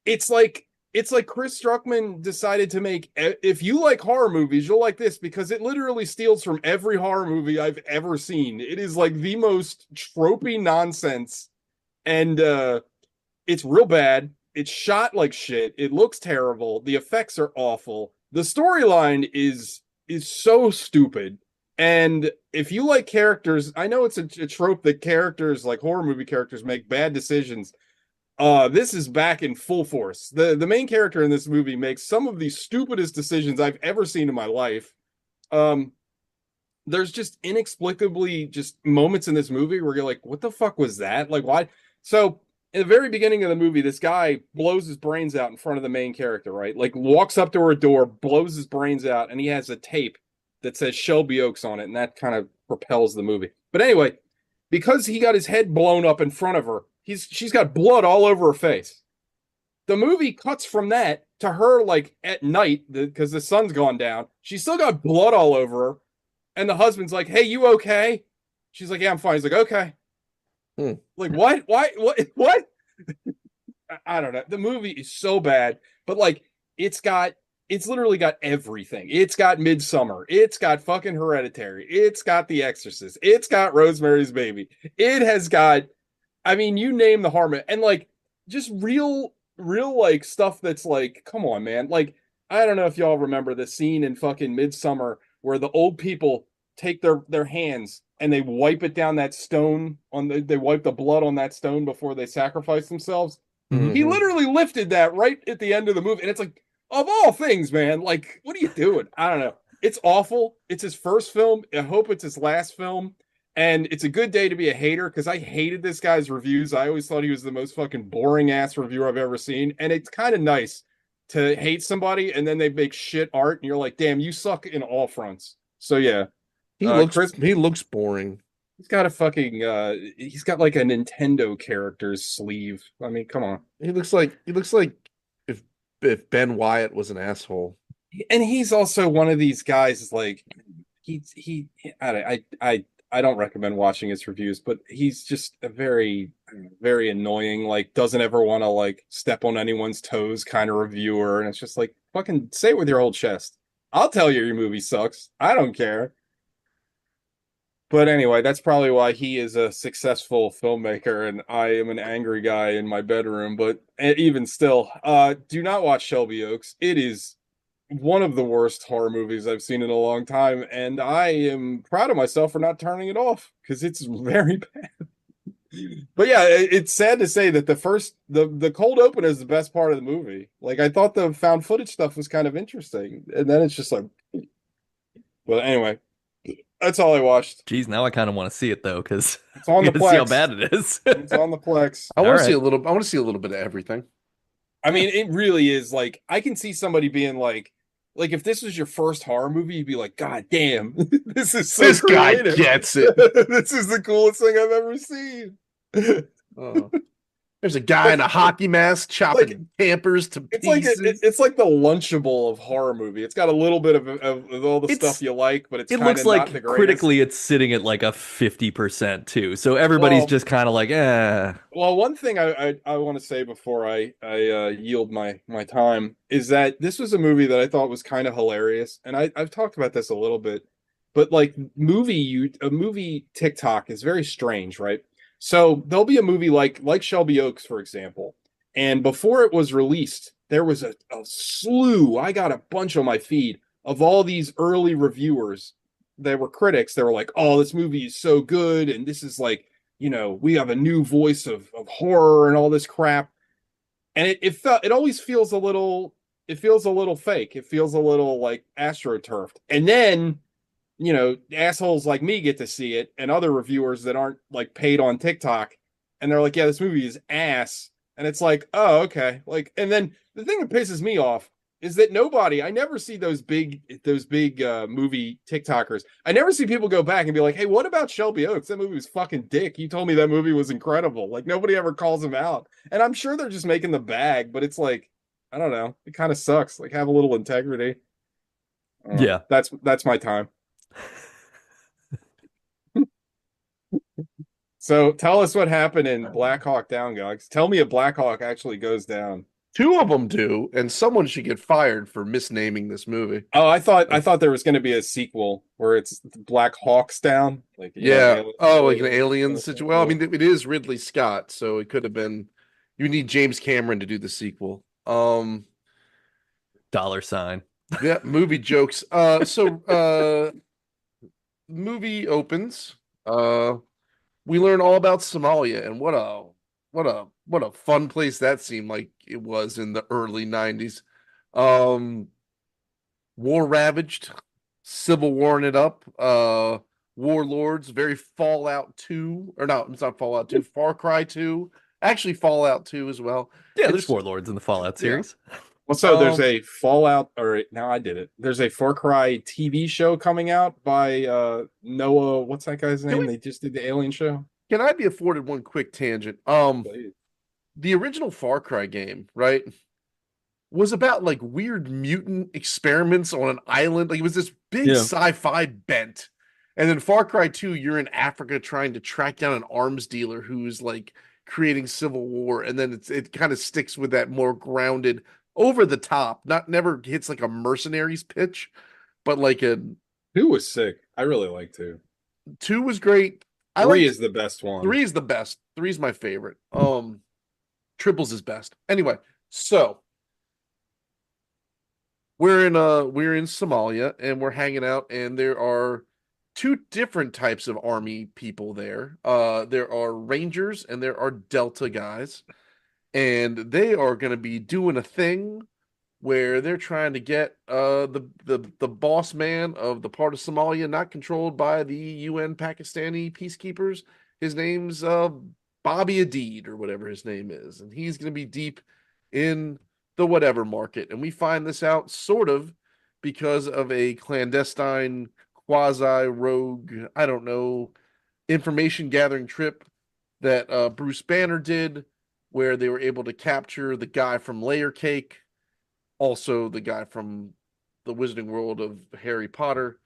it's like Chris Struckman decided to make, if you like horror movies, you'll like this because it literally steals from every horror movie I've ever seen. It is like the most tropey nonsense, and it's real bad. It's shot like shit. It looks terrible. The effects are awful. The storyline is so stupid. And if you like characters, I know it's a trope that characters, like horror movie characters, make bad decisions. This is back in full force. The main character in this movie makes some of the stupidest decisions I've ever seen in my life. There's just inexplicably just moments in this movie where you're like, what the fuck was that? Like, why? So in the very beginning of the movie, this guy blows his brains out in front of the main character, right? Like walks up to her door, blows his brains out, and he has a tape that says Shelby Oaks on it, and that kind of propels the movie. But anyway, because he got his head blown up in front of her, she's got blood all over her face. The movie cuts from that to her like at night because the sun's gone down. She's still got blood all over her, and the husband's like, "Hey, you okay?" She's like, "Yeah, I'm fine." He's like, "Okay." Like, what? Why? What? I don't know. The movie is so bad, but like, it's literally got everything. It's got Midsummer. It's got fucking Hereditary. It's got The Exorcist. It's got Rosemary's Baby. It has got I mean, you name the horror, and like just real like stuff that's like, come on, man. Like, I don't know if y'all remember the scene in fucking Midsummer where the old people take their hands and they wipe it down that stone they wipe the blood on that stone before they sacrifice themselves. He Mhm. literally lifted that right at the end of the movie, and it's like, of all things, man, like, what are you doing? I don't know. It's awful. It's his first film. I hope it's his last film. And it's a good day to be a hater because I hated this guy's reviews. I always thought he was the most fucking boring ass reviewer I've ever seen. And it's kind of nice to hate somebody and then they make shit art and you're like, damn, you suck in all fronts. So yeah, Chris, He looks boring. he's got like a Nintendo character's sleeve. I mean, come on. He looks like if Ben Wyatt was an asshole. And he's also one of these guys like he I don't recommend watching his reviews, but he's just a very annoying, like doesn't ever want to like step on anyone's toes kind of reviewer. And it's just like, fucking say it with your whole chest. I'll tell you your movie sucks. I don't care. But anyway, that's probably why he is a successful filmmaker and I am an angry guy in my bedroom. But even still, do not watch Shelby Oaks. It is one of the worst horror movies I've seen in a long time, and I am proud of myself for not turning it off because it's very bad. But yeah, it's sad to say that the cold open is the best part of the movie. Like I thought the found footage stuff was kind of interesting, and then it's just like. But anyway, that's all I watched. Geez, now I kind of want to see it though, because It's on I the gotta see how Plex. bad it is. It's on the Plex. I want All to see right. I want to see a little bit of everything. I mean, it really is like I can see somebody being like if this was your first horror movie, you'd be like, God damn, this is so This guy creative. gets it. This is the coolest thing I've ever seen. There's a guy in a hockey mask chopping campers to pieces. It's like the Lunchable of horror movie. It's got a little bit of all the It's stuff you like, but it's it kind looks of not the like greatest. critically it's sitting at like a 50% too. So everybody's Well, just kind of like, eh. Well, one thing I want to say before I yield my time is that this was a movie that I thought was kind of hilarious, and I've talked about this a little bit, but like a movie TikTok is very strange, right? So there'll be a movie like Shelby Oaks, for example, and before it was released, there was a slew. I got a bunch on my feed of all these early reviewers that were critics. They were like, "Oh, this movie is so good," and this is like, we have a new voice of horror and all this crap. And it always feels a little fake. It feels a little like astroturfed. And then, assholes like me get to see it and other reviewers that aren't like paid on TikTok. And they're like, yeah, this movie is ass. And it's like, oh, okay. Like, and then the thing that pisses me off is that I never see those big movie TikTokers. I never see people go back and be like, hey, what about Shelby Oaks? That movie was fucking dick. You told me that movie was incredible. Like nobody ever calls him out. And I'm sure they're just making the bag, but it's like, I don't know. It kind of sucks. Like have a little integrity. Yeah. That's my time. So tell us what happened in Black Hawk Down, guys. Tell me if Black Hawk actually goes down. Two of them do, and someone should get fired for misnaming this movie. Oh, I thought there was going to be a sequel where it's Black Hawks Down. Like Yeah. Like an alien alien situation. Well, I mean, it is Ridley Scott, so it could have been. You need James Cameron to do the sequel. $. Yeah, movie jokes. Movie opens. We learn all about Somalia and what a fun place that seemed like it was in the early 90s. War ravaged, civil warring it up, warlords, very Fallout 2, or no, it's not Fallout 2, Far Cry 2, actually Fallout 2 as well. Yeah, there's Warlords in the Fallout series. Well, so there's a Fallout, or now I did it. There's a Far Cry TV show coming out by Noah. What's that guy's name? They just did the Alien show. Can I be afforded one quick tangent? The original Far Cry game, right, was about like weird mutant experiments on an island. Like it was this big sci-fi bent. And then Far Cry 2, you're in Africa trying to track down an arms dealer who's like creating civil war. And then it kind of sticks with that more grounded, over the top, never hits like a mercenaries pitch, but like a 2 was sick. I really like 2. 2 was great. I Three like is the best one. 3 is the best. 3 is my favorite. Triples is best. Anyway, so we're in Somalia and we're hanging out, and there are two different types of army people there. There are Rangers and there are Delta guys, and they are going to be doing a thing where they're trying to get the boss man of the part of Somalia not controlled by the UN Pakistani peacekeepers. His name's Bobby Adid or whatever his name is, and he's going to be deep in the whatever market. And we find this out sort of because of a clandestine quasi rogue, I don't know, information gathering trip that Bruce Banner did, where they were able to capture the guy from Layer Cake, also the guy from the Wizarding World of Harry Potter.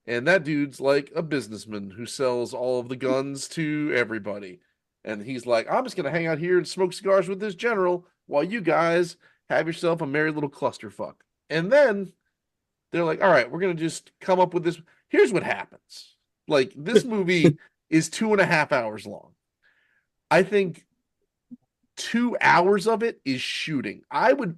And that dude's like a businessman who sells all of the guns to everybody. And he's like, I'm just going to hang out here and smoke cigars with this general while you guys have yourself a merry little clusterfuck. And then they're like, all right, we're going to just come up with this. Here's what happens. Like, this movie is 2.5 hours long. I think 2 hours of it is shooting. I would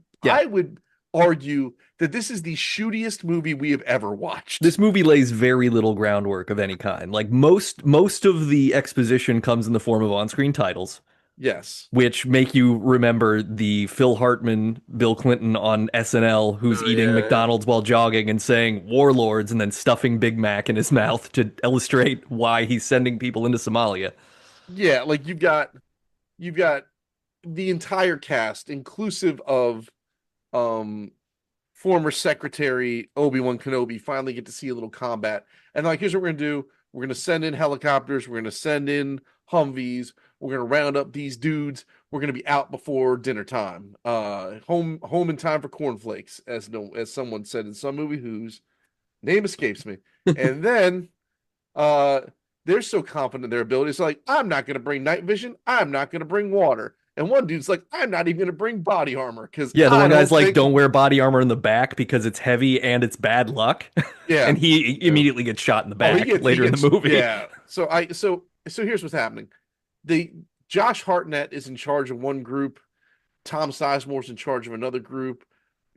argue that this is the shootiest movie we have ever watched. This movie lays very little groundwork of any kind. Like most of the exposition comes in the form of on-screen titles, Yes. which make you remember the Phil Hartman, Bill Clinton on SNL, who's eating McDonald's while jogging and saying warlords and then stuffing Big Mac in his mouth to illustrate why he's sending people into Somalia. Yeah, like you've got the entire cast, inclusive of former Secretary Obi-Wan Kenobi, finally get to see a little combat. And like, here's what we're gonna do. We're gonna send in helicopters, we're gonna send in Humvees, we're gonna round up these dudes, we're gonna be out before dinner time. Home in time for cornflakes, as someone said in some movie whose name escapes me. And then they're so confident in their abilities, like, I'm not gonna bring night vision, I'm not gonna bring water. And one dude's like, I'm not even going to bring body armor because the one guy's like, don't wear body armor in the back because it's heavy and it's bad luck. Yeah, and he immediately gets shot in the back later in the movie. Yeah. So here's what's happening. Josh Hartnett is in charge of one group. Tom Sizemore's in charge of another group.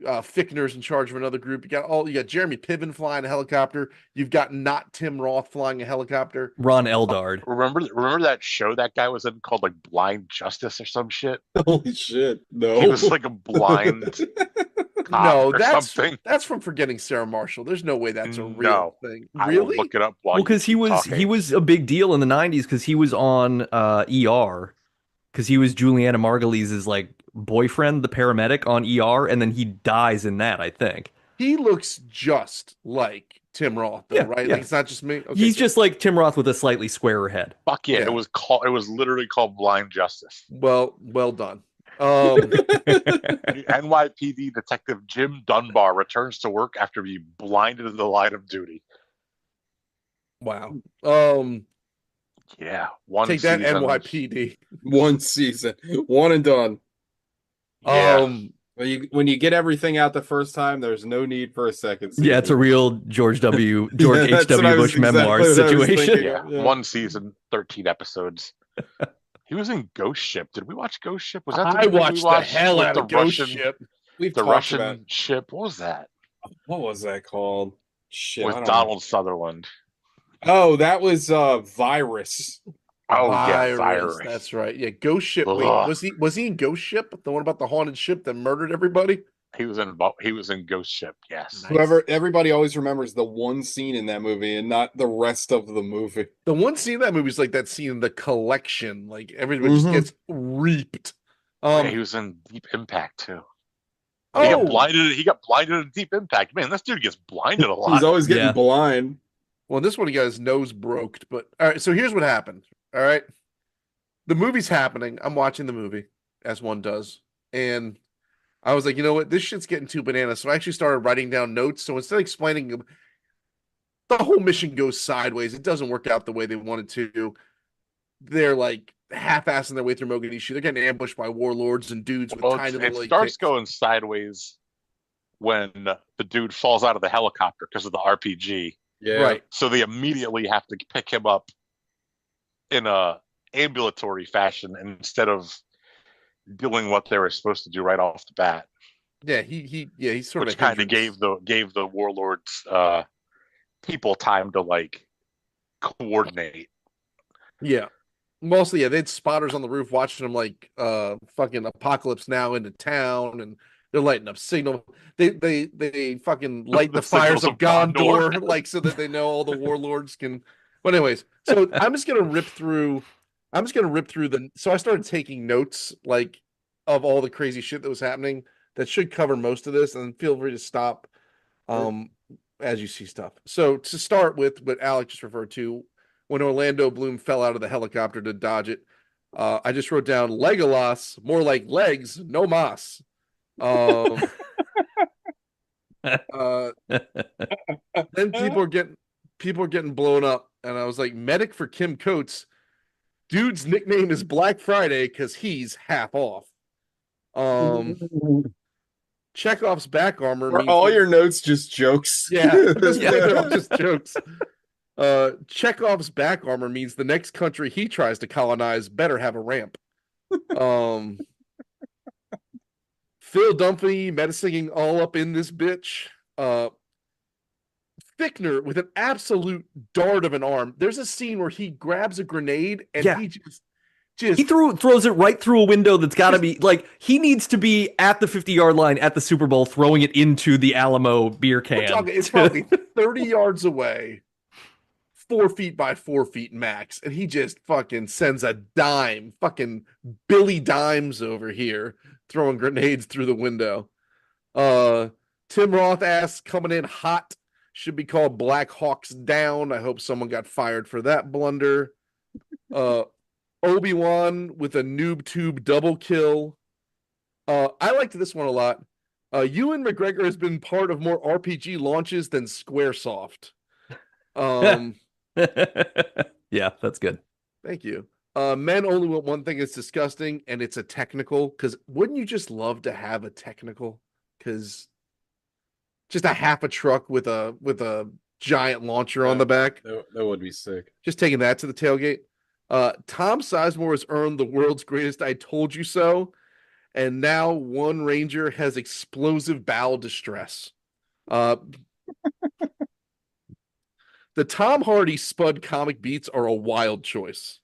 Fichtner's in charge of another group. You got Jeremy Piven flying a helicopter. You've got not Tim Roth flying a helicopter. Ron Eldard. Remember that show that guy was in called like Blind Justice or some shit? Holy shit. No. He was like a blind no, something. That's from Forgetting Sarah Marshall. There's no way that's a real thing. Really? I will look it up well, because he was a big deal in the 90s because he was on ER, because he was Juliana Margulies' like boyfriend, the paramedic on ER, and then he dies in that, I think. He looks just like Tim Roth, though, right? Yeah. Like, it's not just me. Okay, he's just like Tim Roth with a slightly squarer head. Fuck yeah. It was literally called Blind Justice. Well done. NYPD detective Jim Dunbar returns to work after being blinded in the line of duty. Wow. Yeah. Take that, NYPD. One season. One and done. Yeah. When you get everything out the first time, there's no need for a second season. Yeah, it's a real George H.W. Bush memoirs situation. Yeah. 1 season, 13 episodes. He was in Ghost Ship. Did we watch Ghost Ship? Was that I watched the hell out of Ghost Ship. The Russian ship. What was that? What was that called? Shit. With Donald Sutherland. Oh, that was Virus. Oh, Virus. yeah, Virus. That's right. Yeah, Ghost Ship. Wait, was he in Ghost Ship? The one about the haunted ship that murdered everybody? He was in Ghost Ship. Yes. Nice. Everybody always remembers the one scene in that movie and not the rest of the movie. The one scene in that movie is like that scene in The Collection. Like everybody just gets reaped. He was in Deep Impact too. He got blinded in Deep Impact. Man, this dude gets blinded a lot. He's always getting blind. Well, this one he got his nose broked. But all right, so here's what happened. All right. The movie's happening. I'm watching the movie, as one does. And I was like, you know what? This shit's getting too bananas. So I actually started writing down notes. So instead of explaining, the whole mission goes sideways. It doesn't work out the way they wanted to. They're like half-assing their way through Mogadishu. They're getting ambushed by warlords and dudes with tiny little. It starts going sideways when the dude falls out of the helicopter because of the RPG. Yeah. Right. So they immediately have to pick him up in a ambulatory fashion instead of doing what they were supposed to do right off the bat, Yeah, he's sort of which a kind of hindrance. gave the warlords people time to like coordinate. Yeah. Mostly, yeah, they had spotters on the roof watching them like fucking Apocalypse Now into town, and they're lighting up signal. They fucking light The the fires signals of of Gondor. Gondor, like so that they know all the warlords can. But anyways, so I'm just gonna rip through. I'm just gonna rip through the. So I started taking notes like of all the crazy shit that was happening. That should cover most of this, and feel free to stop um as you see stuff. So to start with, what Alex just referred to, when Orlando Bloom fell out of the helicopter to dodge it, I just wrote down Legolas, more like legs, no mas. Um, uh, then people are getting blown up, and I was like, medic for Kim Coates. Dude's nickname is Black Friday because he's half off. Um, Chekhov's back armor Are means all your notes just jokes? yeah, at this Yeah. point they're all just jokes. Chekhov's back armor means the next country he tries to colonize better have a ramp. Um, Phil Dunphy medicining all up in this bitch. Uh, Fickner with an absolute dart of an arm. There's a scene where he grabs a grenade and Yeah. he just He throws it right through a window that's got to be like he needs to be at the 50-yard line at the Super Bowl throwing it into the Alamo beer can. it's probably 30 yards away, 4 feet by 4 feet max, and he just fucking sends a dime, fucking Billy Dimes over here, throwing grenades through the window. Tim Roth asks, coming in hot, should be called Black Hawks Down. I hope someone got fired for that blunder. Obi-Wan with a noob tube double kill. I liked this one a lot. Ewan McGregor has been part of more RPG launches than Squaresoft. Yeah, that's good. Thank you. Men only want one thing. It's disgusting, and it's a technical. Because wouldn't you just love to have a technical? Because just a half a truck with a giant launcher on the back. That would be sick. Just taking that to the tailgate. Tom Sizemore has earned the world's greatest I told you so, and now one Ranger has explosive bowel distress. The Tom Hardy Spud comic beats are a wild choice.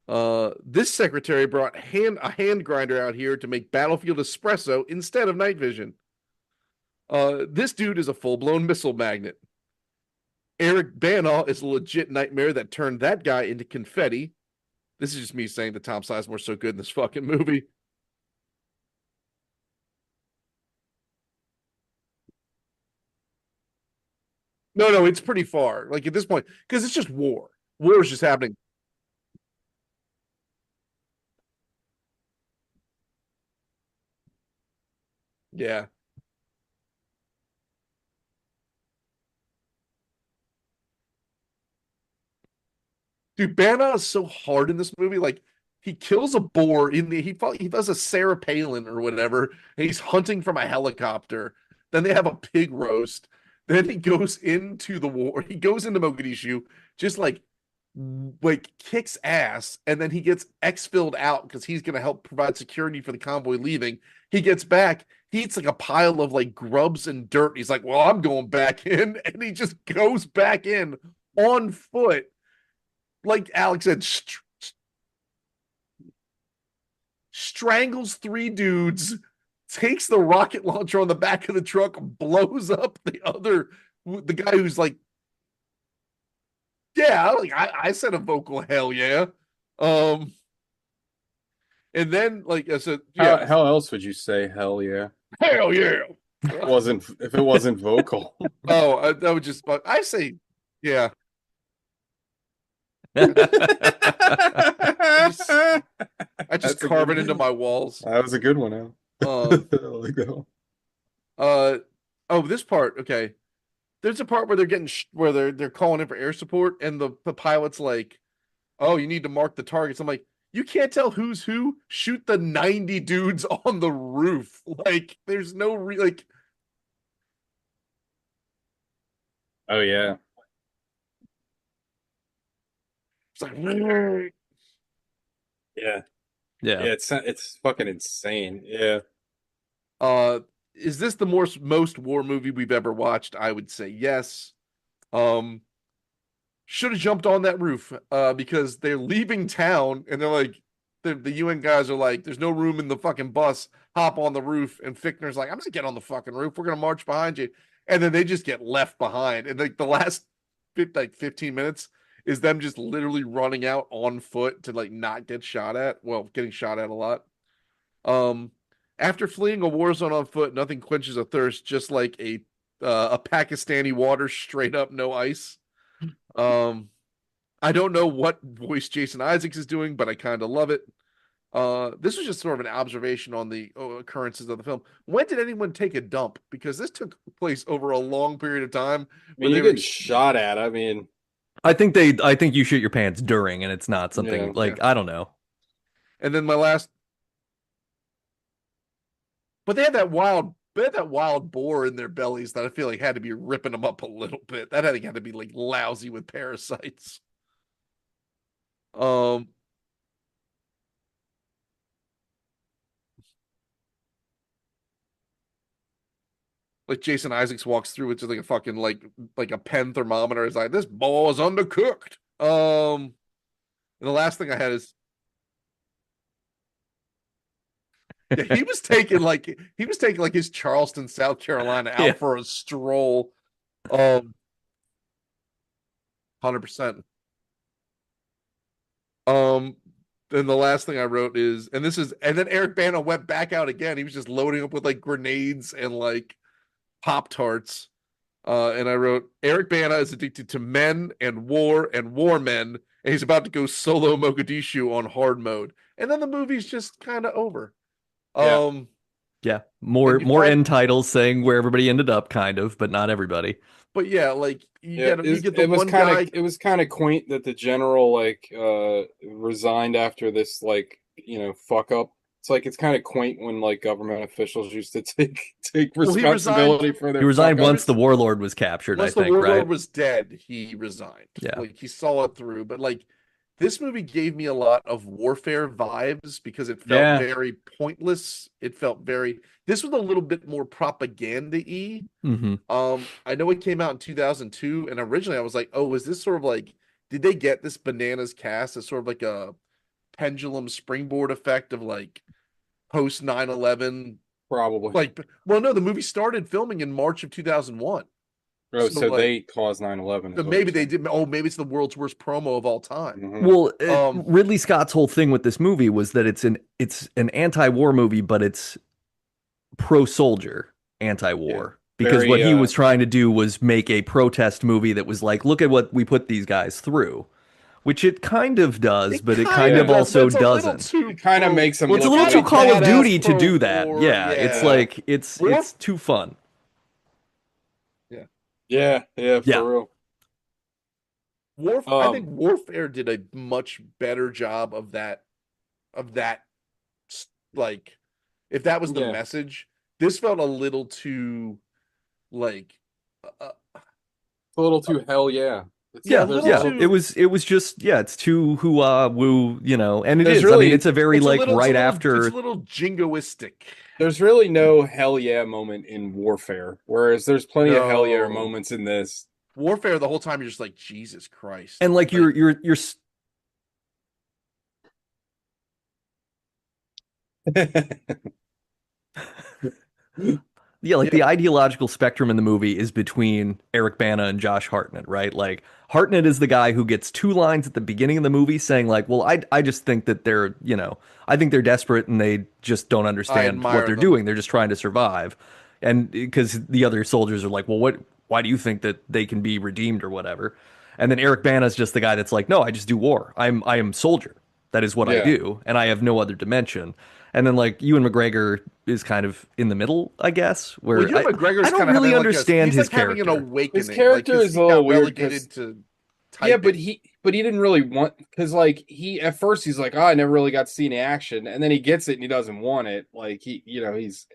This secretary brought a hand grinder out here to make Battlefield Espresso instead of night vision. This dude is a full-blown missile magnet. Eric Bana is a legit nightmare that turned that guy into confetti. This is just me saying that Tom Sizemore's so good in this fucking movie. No, it's pretty far. Like at this point, because it's just war. War is just happening. Yeah. Dude, Bana is so hard in this movie. Like he kills a boar he does a Sarah Palin or whatever, and he's hunting from a helicopter. Then they have a pig roast. Then he goes into the war. He goes into Mogadishu, just like kicks ass, and then he gets exfilled out because he's gonna help provide security for the convoy leaving. He gets back, he eats like a pile of like grubs and dirt. He's like, "Well, I'm going back in," and he just goes back in on foot. Like Alex said, strangles 3 dudes, takes the rocket launcher on the back of the truck, blows up the guy who's like, yeah, like I said a vocal hell yeah. And then like I said, yeah, How else would you say hell yeah? hell yeah. If it wasn't vocal. Oh, that would just I say, yeah. I I just carve it into my walls. That was a good one, Al. I like that one. Oh, this part, okay. There's a part where they're calling in for air support, and the pilot's like, "Oh, you need to mark the targets." I'm like, "You can't tell who's who. Shoot the 90 dudes on the roof. Like, there's no like." Oh yeah. It's like, Yeah. Yeah. Yeah, it's fucking insane. Yeah. is this the most war movie we've ever watched? I would say yes. Should have jumped on that roof because they're leaving town and they're like, the UN guys are like, there's no room in the fucking bus. Hop on the roof. And Fichtner's like, I'm just get on the fucking roof. We're gonna march behind you. And then they just get left behind. And like the last 15 minutes is them just literally running out on foot to like not get shot at. Well, getting shot at a lot. After fleeing a war zone on foot, nothing quenches a thirst, just like a Pakistani water, straight up, no ice. I don't know what voice Jason Isaacs is doing, but I kind of love it. This was just sort of an observation on the occurrences of the film. When did anyone take a dump? Because this took place over a long period of time. I mean, you get shot at. I mean, I think you shit your pants during, and it's not something Yeah. like Yeah. I don't know. And then my last, but they had that wild boar in their bellies that I feel like had to be ripping them up a little bit. That had to be like lousy with parasites. Like Jason Isaacs walks through with just like a fucking like a pen thermometer. Is like, this ball is undercooked. And the last thing I had is, yeah, he was taking like his Charleston, South Carolina out Yeah. for a stroll. 100%. Then the last thing I wrote is, and then Eric Bana went back out again. He was just loading up with like grenades and like Pop-Tarts. And I wrote, Eric Bana is addicted to men and war men, and he's about to go solo Mogadishu on hard mode. And then the movie's just kind of over. Yeah. Yeah, more And you find- end titles saying where everybody ended up, kind of, but not everybody. But yeah, like you yeah, get the it was one kind guy. of it was kind of quaint that the general like resigned after this like fuck up. It's like it's kind of quaint when like government officials used to take Well, he responsibility for their He resigned fuck-ups. once the warlord was captured, Once I think, the warlord right? was dead, he resigned. Yeah. Like he saw it through. But like this movie gave me a lot of Warfare vibes because it felt Yeah. very pointless. It felt this was a little bit more propaganda-y. Hmm. I know it came out in 2002, and originally I was like, oh, is this sort of like, did they get this bananas cast as sort of like a pendulum springboard effect of like post 9/11? Probably. Like, well, no, the movie started filming in March of 2001. Oh, so, so like- they caused 9/11. So maybe they did. Oh, maybe it's the world's worst promo of all time. Mhm. Well, Um, Ridley Scott's whole thing with this movie was that it's an anti-war movie, but it's pro-soldier anti-war. Because Very, what he was trying to do was make a protest movie that was like, look at what we put these guys through, which it kind of does, but it kind kinda of does, also but it's a little doesn't. too It kind of pro- makes them. Well, it's a look little like too Call of badass Duty to do that. pro-war, Yeah, it's yeah. like it's War- too fun. Yeah, for Yeah. real. I think Warfare did a much better job of that. Like, if that was the Yeah. message, this felt a little too, like, It's a little too hell yeah. Yeah, a little yeah. too- It was just it's too hoo-ah woo, and it There's is. I really- mean, it's a very it's a like little- right it's a little- after. it's a little jingoistic. There's really no hell yeah moment in Warfare, whereas there's plenty of hell yeah No. moments in this. Warfare, the whole time you're just like, Jesus Christ. And like you're yeah, like the ideological spectrum in the movie is between Eric Bana and Josh Hartnett, right? Like Hartnett is the guy who gets two lines at the beginning of the movie saying like, well, I just think that they're, I think they're desperate and they just don't understand admire what they're them. doing. They're just trying to survive. And because the other soldiers are like, well, why do you think that they can be redeemed or whatever? And then Eric Bana is just the guy that's like, no, I just do war. I am soldier. That is what I Yeah. do, and I have no other dimension. And then like Ewan McGregor is kind of in the middle, I guess. Where Well, Ewan McGregor's I don't kinda really having, like, understand he's his like having character. an awakening. His character like, is he a little got weird relegated 'cause- to Yeah, but typing. he didn't really want because like he at first he's like, oh, I never really got to see any action, and then he gets it and he doesn't want it. Like he's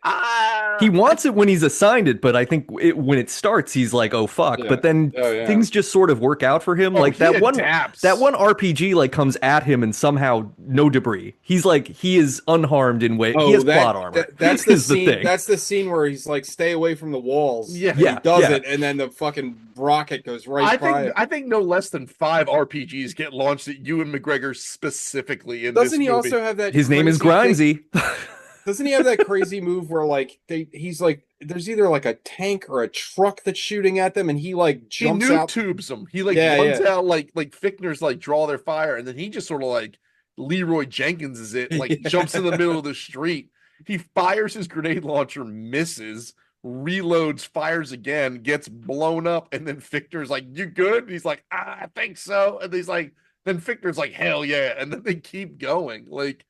he wants it when he's assigned it, but I think when it starts, he's like, "Oh fuck!" Yeah. But then Oh, yeah. things just sort of work out for him. Oh, Like he adapts. that one RPG like comes at him and somehow no debris. He's like he is unharmed in way. He Oh, has plot armor. that's the is the scene. thing. That's the scene where he's like, "Stay away from the walls." Yeah. And he Yeah, does yeah. it, and then the fucking rocket goes right by him. I think no less than 5 RPGs get launched at Ewan McGregor specifically in Doesn't this he movie. also have that? His name is crazy thing- Grimesy. Doesn't he have that crazy move where like he's like there's either like a tank or a truck that's shooting at them, and he like He jumps noob out. tubes them. He like Yeah, runs yeah. out like Fichtner's like draw their fire, and then he just sort of like Leroy Jenkins is it, like Yeah. jumps in the middle of the street. He fires his grenade launcher, misses, reloads, fires again, gets blown up, and then Fichtner's like, "You good?" And he's like, "I think so." And he's like, then Fichtner's like, "Hell yeah!" And then they keep going. Like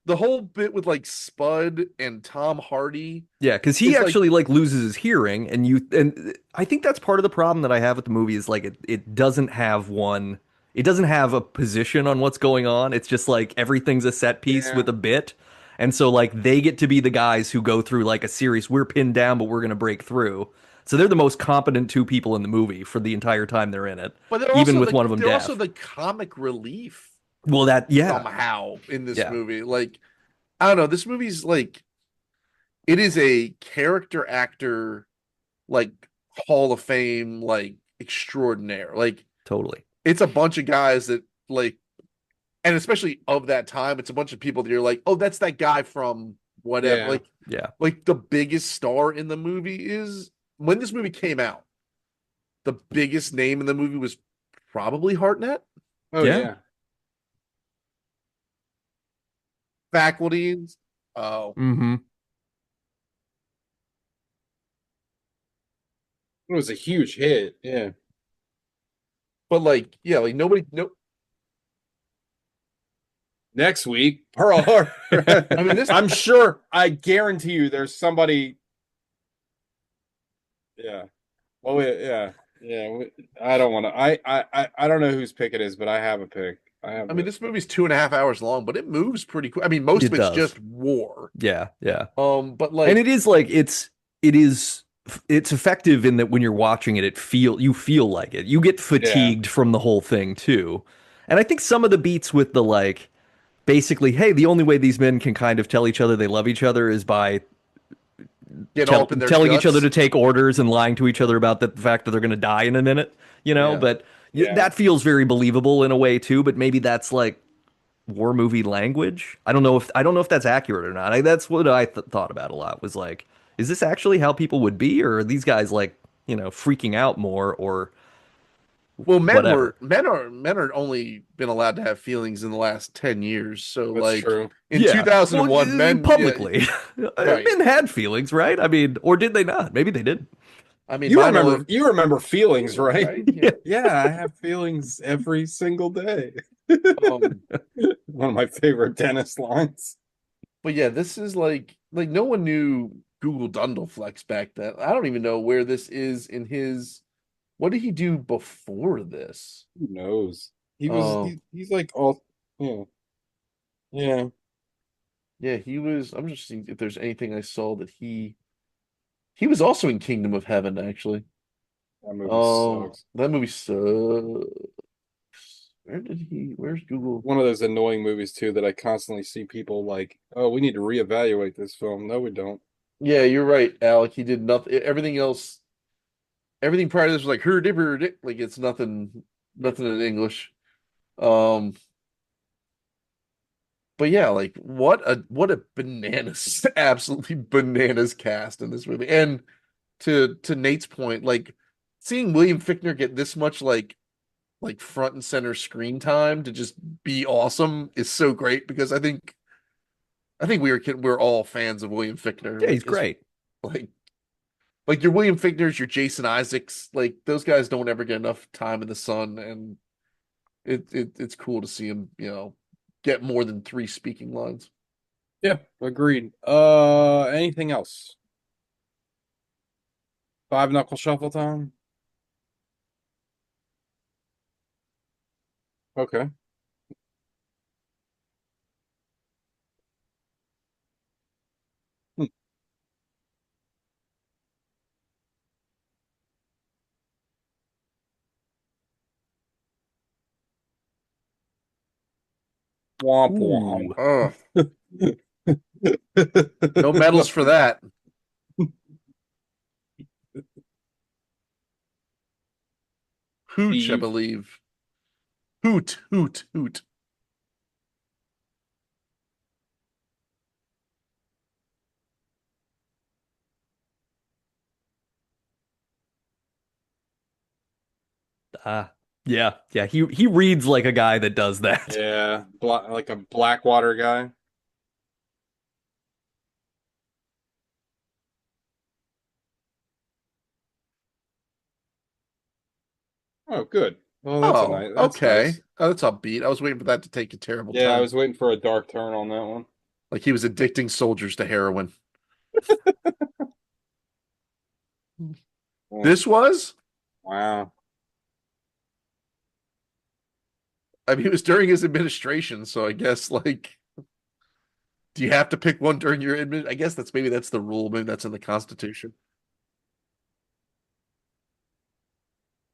the whole bit with like Spud and Tom Hardy. Yeah, because he It's like- actually like loses his hearing, and I think that's part of the problem that I have with the movie is like it doesn't have one. It doesn't have a position on what's going on. It's just like everything's a set piece Yeah. with a bit. And so like they get to be the guys who go through like a series. We're pinned down, but we're gonna break through. So they're the most competent 2 people in the movie for the entire time they're in it. But they're Even also with the, one of them they're deaf. also the comic relief Well, yeah. somehow in this Yeah. movie. Like, I don't know. This movie's like, it is a character actor, like Hall of Fame, like extraordinaire. Like, Totally. it's a bunch of guys that like, and especially of that time, it's a bunch of people that you're like, oh, that's that guy from whatever. Yeah. Yeah. The biggest star in the movie is when this movie came out. The biggest name in the movie was probably Hartnett. Oh Yeah. yeah. Faculties. Oh, Mm-hmm. It was a huge hit. Yeah. but like, yeah, like nobody. No, Next week, Pearl Harbor. I mean, this. I'm sure. I guarantee you, there's somebody. Yeah. Oh yeah. I don't want to. I don't know whose pick it is, but I have a pick. I mean, this movie's 2.5 hours long, but it moves pretty quick. I mean, most of It it's does. just war. Yeah. Yeah. But like, And it is like it's effective in that when you're watching it, you feel like it. You get fatigued from the whole thing too. And I think some of the beats with the like basically, hey, the only way these men can kind of tell each other they love each other is by get all up in their telling each guts. other to take orders and lying to each other about the fact that they're going to die in a minute, you know, Yeah. but Yeah. that feels very believable in a way too, but maybe that's like war movie language. I don't know if that's accurate or not. That's what I thought about a lot was like, is this actually how people would be, or are these guys like, you know, freaking out more, or Well, whatever. men are only been allowed to have feelings in the last 10 years. So That's like true. in Yeah. 2001, Well, men publicly, Right. men had feelings, right? I mean, or did they not? Maybe they did. I mean, You mine remember? only- You remember feelings, right? Yeah. Yeah, I have feelings every single day. Um, One of my favorite Dennis lines. but yeah, this is like no one knew Google Dundleflex back then. I don't even know where this is in his. What did he do before this? Who knows? He was. Oh. He's like all. Yeah. Yeah. Yeah, he was. I'm just seeing if there's anything I saw that he was also in Kingdom of Heaven, actually. That movie Oh, sucks. that movie sucks. Where's Google? One of those annoying movies too that I constantly see people like, "Oh, we need to reevaluate this film." No, we don't. Yeah, you're right, Alec. He did nothing. Everything else, everything prior to this was like her like it's nothing in English. Um, but yeah, like what a bananas, absolutely bananas cast in this movie. And to Nate's point, like seeing William Fichtner get this much like front and center screen time to just be awesome is so great because I think we're all fans of William Fichtner. Yeah, Like, he's great. like your William Fichtners, your Jason Isaacs, like those guys don't ever get enough time in the sun, and it's cool to see him, get more than 3 speaking lines. Yeah, agreed. Anything else? Five knuckle shuffle time. Okay. Womp Ooh. Oh, womp. no medals for that. Hooch, I Steve. believe. Hoot, hoot, hoot. Yeah, yeah. He reads like a guy that does that. Yeah, like a Blackwater guy. Oh, good. Well, that's a Oh, nice. That's okay. nice. Oh, that's upbeat. I was waiting for that to take a terrible Yeah, I turn. was waiting for a dark turn on that one. Like he was addicting soldiers to heroin. Oh, This was? wow. I mean, it was during his administration, so I guess like, do you have to pick one during your admin? I guess that's the rule. Maybe that's in the Constitution.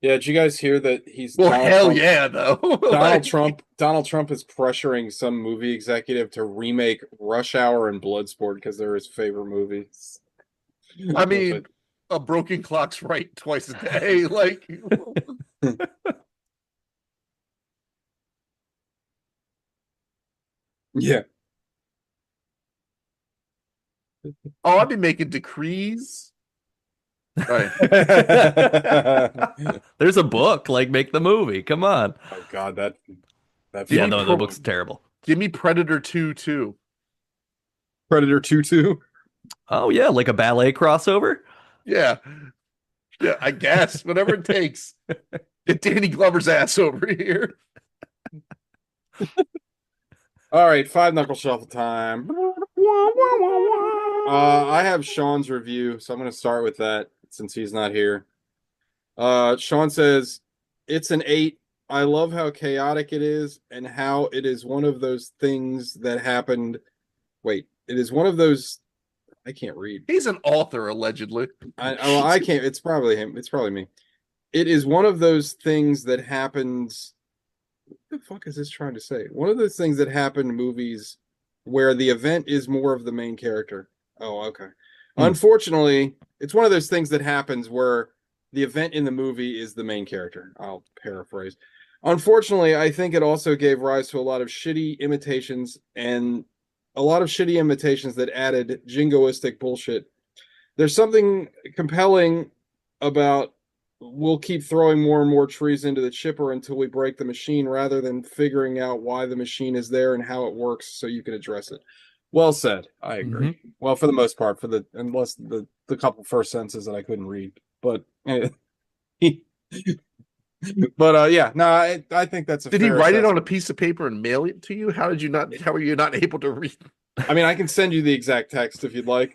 Yeah, did you guys hear that he's Well, Donald hell Trump? yeah, though. Donald Like, Trump. Donald Trump is pressuring some movie executive to remake Rush Hour and Bloodsport because they're his favorite movies. I But mean, a broken clock's right twice a day. Like, yeah. oh, I'd be making decrees. Right. There's a book. Like, make the movie. Come on. Oh God, that Give Yeah, me fucking no, the pro book's terrible. give me Predator 2 too. Predator 2 too. Oh yeah, like a ballet crossover. Yeah. Yeah, I guess. Whatever it takes. Get Danny Glover's ass over here. All right, five knuckle shuffle time. I have Sean's review, so I'm going to start with that since he's not here. Sean says it's an 8. I love how chaotic it is and how it is one of those things that happened. Wait, it is one of those. I can't read. He's an author, allegedly. I can't. It's probably him. It's probably me. It is one of those things that happens. What the fuck is this trying to say? One of those things that happen in movies where the event is more of the main character. Oh, okay. Hmm. Unfortunately, it's one of those things that happens where the event in the movie is the main character. I'll paraphrase. Unfortunately, I think it also gave rise to a lot of shitty imitations and a lot of shitty imitations that added jingoistic bullshit. There's something compelling about we'll keep throwing more and more trees into the chipper until we break the machine rather than figuring out why the machine is there and how it works so you can address it. Well said. I agree. Well, for the most part, for the unless the couple first sentences that I couldn't read. But yeah, no, I think that's a Did he fair write it on a assessment. piece of paper and mail it to you? How did you not? How were you not able to read? I mean, I can send you the exact text if you'd like.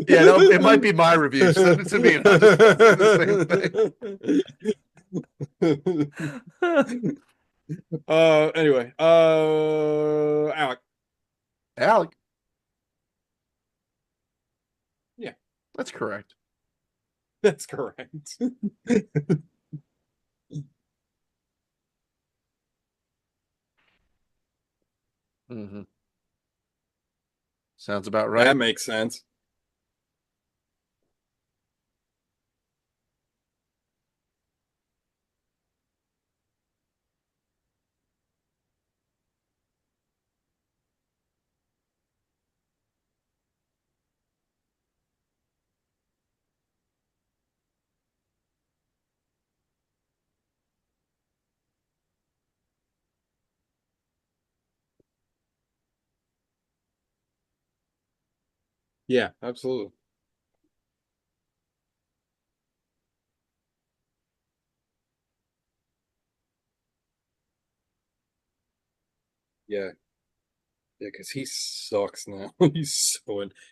Yeah, no, it might be my review. Send it to me, and I'll just say the same thing. Anyway, Alec. Alec, Yeah, that's correct. that's correct. Hmm. Sounds about That right. makes sense. Yeah, absolutely. Yeah, yeah, because he sucks now. He's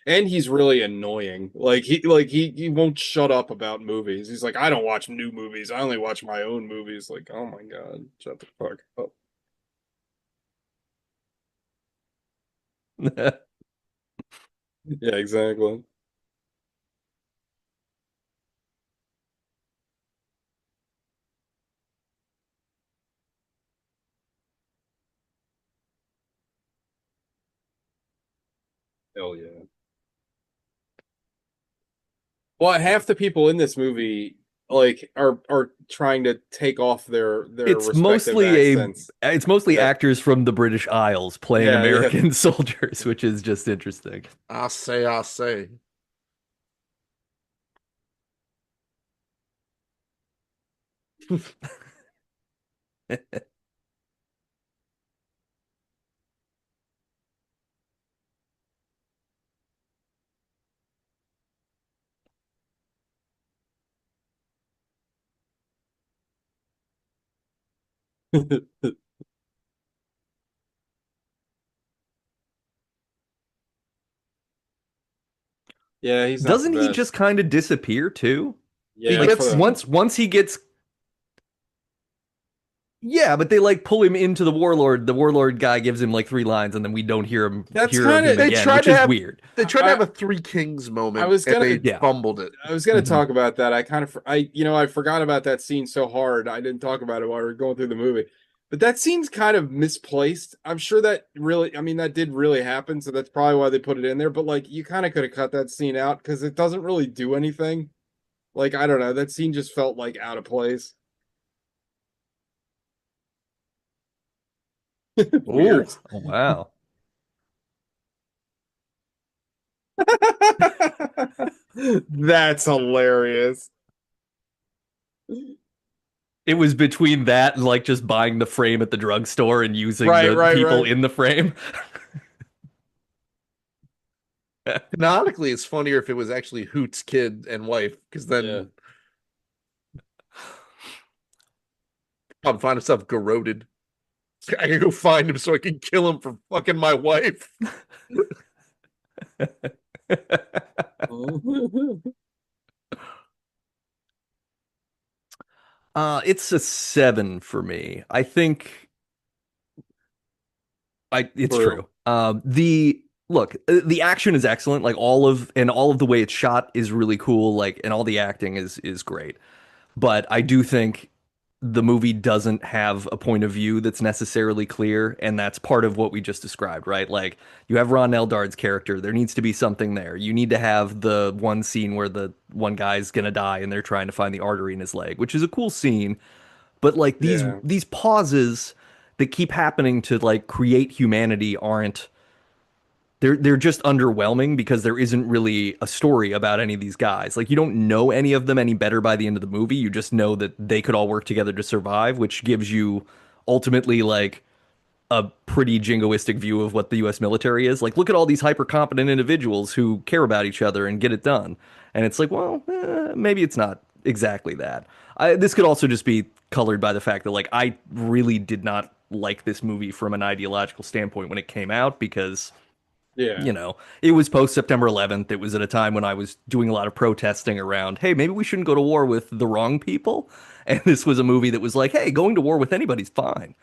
and he's really annoying. He won't shut up about movies. He's like, I don't watch new movies. I only watch my own movies. Like, oh my God, shut the fuck up. Yeah, exactly. Hell yeah. Well, half the people in this movie like are trying to take off their It's respective mostly accents. Yeah, actors from the British Isles playing yeah, yeah. American soldiers, which is just interesting. I say. Yeah, he's not the Doesn't he best. just kind of disappear too? He Yeah, Like for gets the once he gets yeah, but they like pull him into the warlord. The warlord guy gives him like three lines, and then we don't that's hear of kind him of they again, tried which to is have weird. they tried to I have a Three Kings I moment was and gonna they Yeah. fumbled it. I was gonna Mhm. talk about that. I kind of I forgot about that scene so hard. I didn't talk about it while we were going through the movie. But that scene's kind of misplaced. I'm sure that really, I mean, that did really happen, so that's probably why they put it in there. But like, you kind of could have cut that scene out because it doesn't really do anything. Like, I don't know, that scene just felt like out of place. Oh, Weird. oh wow. That's hilarious. It was between that and like just buying the frame at the drugstore and using Right, the right, people right. in the frame. Canonically, it's funnier if it was actually Hoot's kid and wife, because Yeah. then I'd find himself garroted. I can go find him so I can kill him for fucking my wife. It's a 7 for me. I think it's True. true. The look, the action is excellent. Like all of the way it's shot is really cool. Like and all the acting is great. But I do think the movie doesn't have a point of view that's necessarily clear, and that's part of what we just described, right? Like you have Ron Eldard's character, there needs to be something there. You need to have the one scene where the one guy's gonna die and they're trying to find the artery in his leg, which is a cool scene, but like Yeah. these pauses that keep happening to like create humanity aren't they're just underwhelming because there isn't really a story about any of these guys. Like you don't know any of them any better by the end of the movie. You just know that they could all work together to survive, which gives you ultimately like a pretty jingoistic view of what the US military is. Like look at all these hyper competent individuals who care about each other and get it done. And it's like, well, maybe it's not exactly that. This could also just be colored by the fact that like I really did not like this movie from an ideological standpoint when it came out because Yeah. it was post September 11th. It was at a time when I was doing a lot of protesting around, hey, maybe we shouldn't go to war with the wrong people. And this was a movie that was like, hey, going to war with anybody's fine,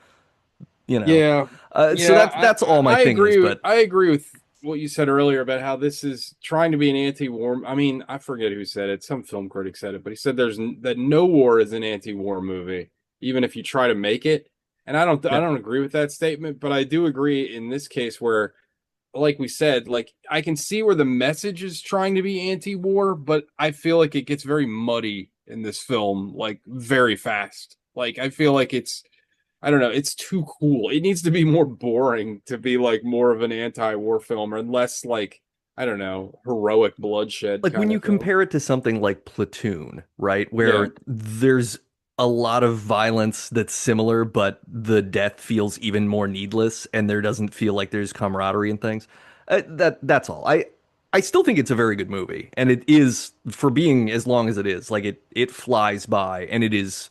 you know. Yeah. So Yeah, that's all my thing is. But I agree with what you said earlier about how this is trying to be an anti-war. I mean, I forget who said it. Some film critic said it, but he said that no war is an anti-war movie, even if you try to make it. And I yeah, don't agree with that statement, but I do agree in this case where, like we said, like I can see where the message is trying to be anti-war, but I feel like it gets very muddy in this film, like very fast. Like I feel like it's I don't know, it's too cool. It needs to be more boring to be like more of an anti-war film or less like, I don't know, heroic bloodshed like when kind you of film. compare it to something like Platoon, right, Yeah. where there's a lot of violence that's similar, but the death feels even more needless, and there doesn't feel like there's camaraderie and things. That's all. I still think it's a very good movie, and it is for being as long as it is. Like it flies by, and it is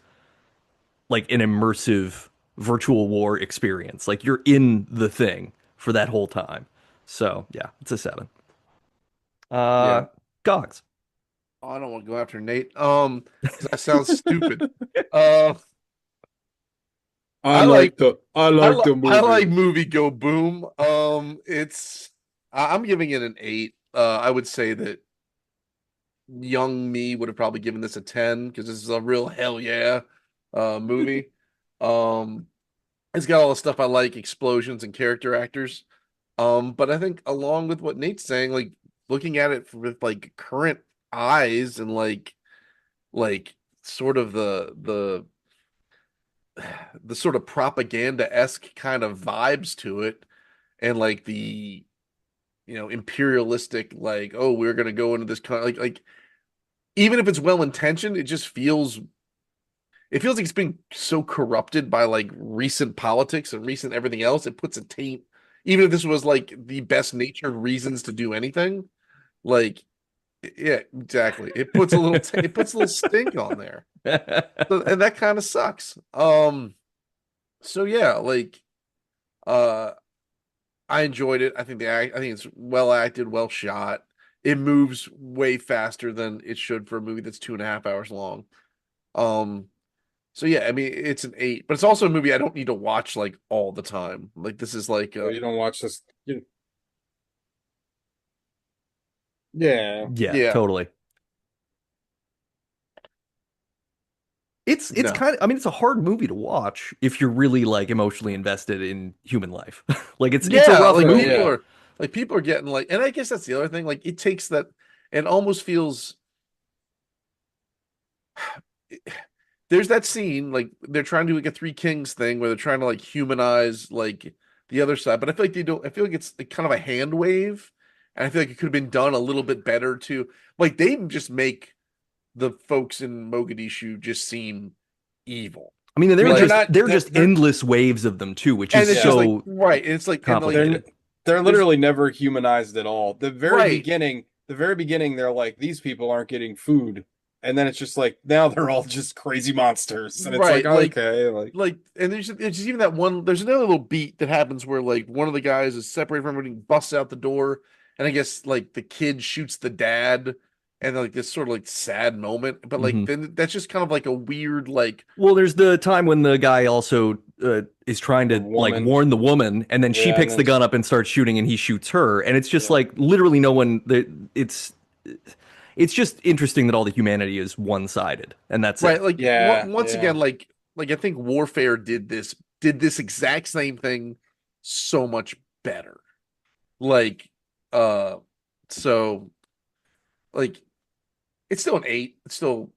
like an immersive virtual war experience. Like you're in the thing for that whole time. So yeah, it's a 7. Yeah. Uh, Gogs. Oh, I don't want to go after Nate. Because that sounds stupid. Uh, I like I I like like the I like movie. movie Go Boom. I'm giving it an 8. I would say that young me would have probably given this a 10 because this is a real hell yeah movie. Um, it's got all the stuff I like, explosions and character actors. But I think along with what Nate's saying, like looking at it with like current eyes and like sort of the sort of propaganda-esque kind of vibes to it, and like the imperialistic, like, oh, we're gonna go into this kind, like even if it's well intentioned, it feels like it's being so corrupted by like recent politics and recent everything else. It puts a taint, even if this was like the best natured reasons to do anything, like, yeah, exactly. It puts a little stink on there. And that kind of sucks. So yeah, like uh I enjoyed it. I think it's well acted, well shot. It moves way faster than it should for a movie that's 2.5 hours long. Um, so yeah, I mean it's an 8, but it's also a movie I don't need to watch like all the time. Like this is like Well, you don't watch this. Yeah. Yeah, yeah, totally. It's no. kind of, I mean, it's a hard movie to watch if you're really like emotionally invested in human life. Like it's a Yeah, rough like movie. people are getting like, and I guess that's the other thing. Like it takes that, it almost feels there's that scene like they're trying to do like a Three Kings thing where they're trying to like humanize like the other side, but I feel like they don't. I feel like it's like kind of a hand wave, and I feel like it could have been done a little bit better too. Like they just make the folks in Mogadishu just seem evil, I mean, Like, they're just endless waves of them too, which and is it's just like so right. And it's like and like complicated. they're literally never humanized at all. Right. The very beginning, they're like, these people aren't getting food. And then it's just like, now they're all just crazy monsters. And it's Right, like, okay, like, and it's just even that one. There's another little beat that happens where like one of the guys is separated from everybody, busts out the door, and I guess like the kid shoots the dad, and like this sort of like sad moment. But like Mhm. then that's just kind of like a weird like Well, there's the time when the guy also is trying to The like woman. warn the woman, and then she Yeah, picks and the then gun up and starts shooting, and he shoots her, and it's just Yeah. like literally no one. It's just interesting that all the humanity is one-sided, and that's right it. like Yeah, once yeah. again like I think Warfare did this exact same thing so much better. Like uh so like it's still an 8. It's still,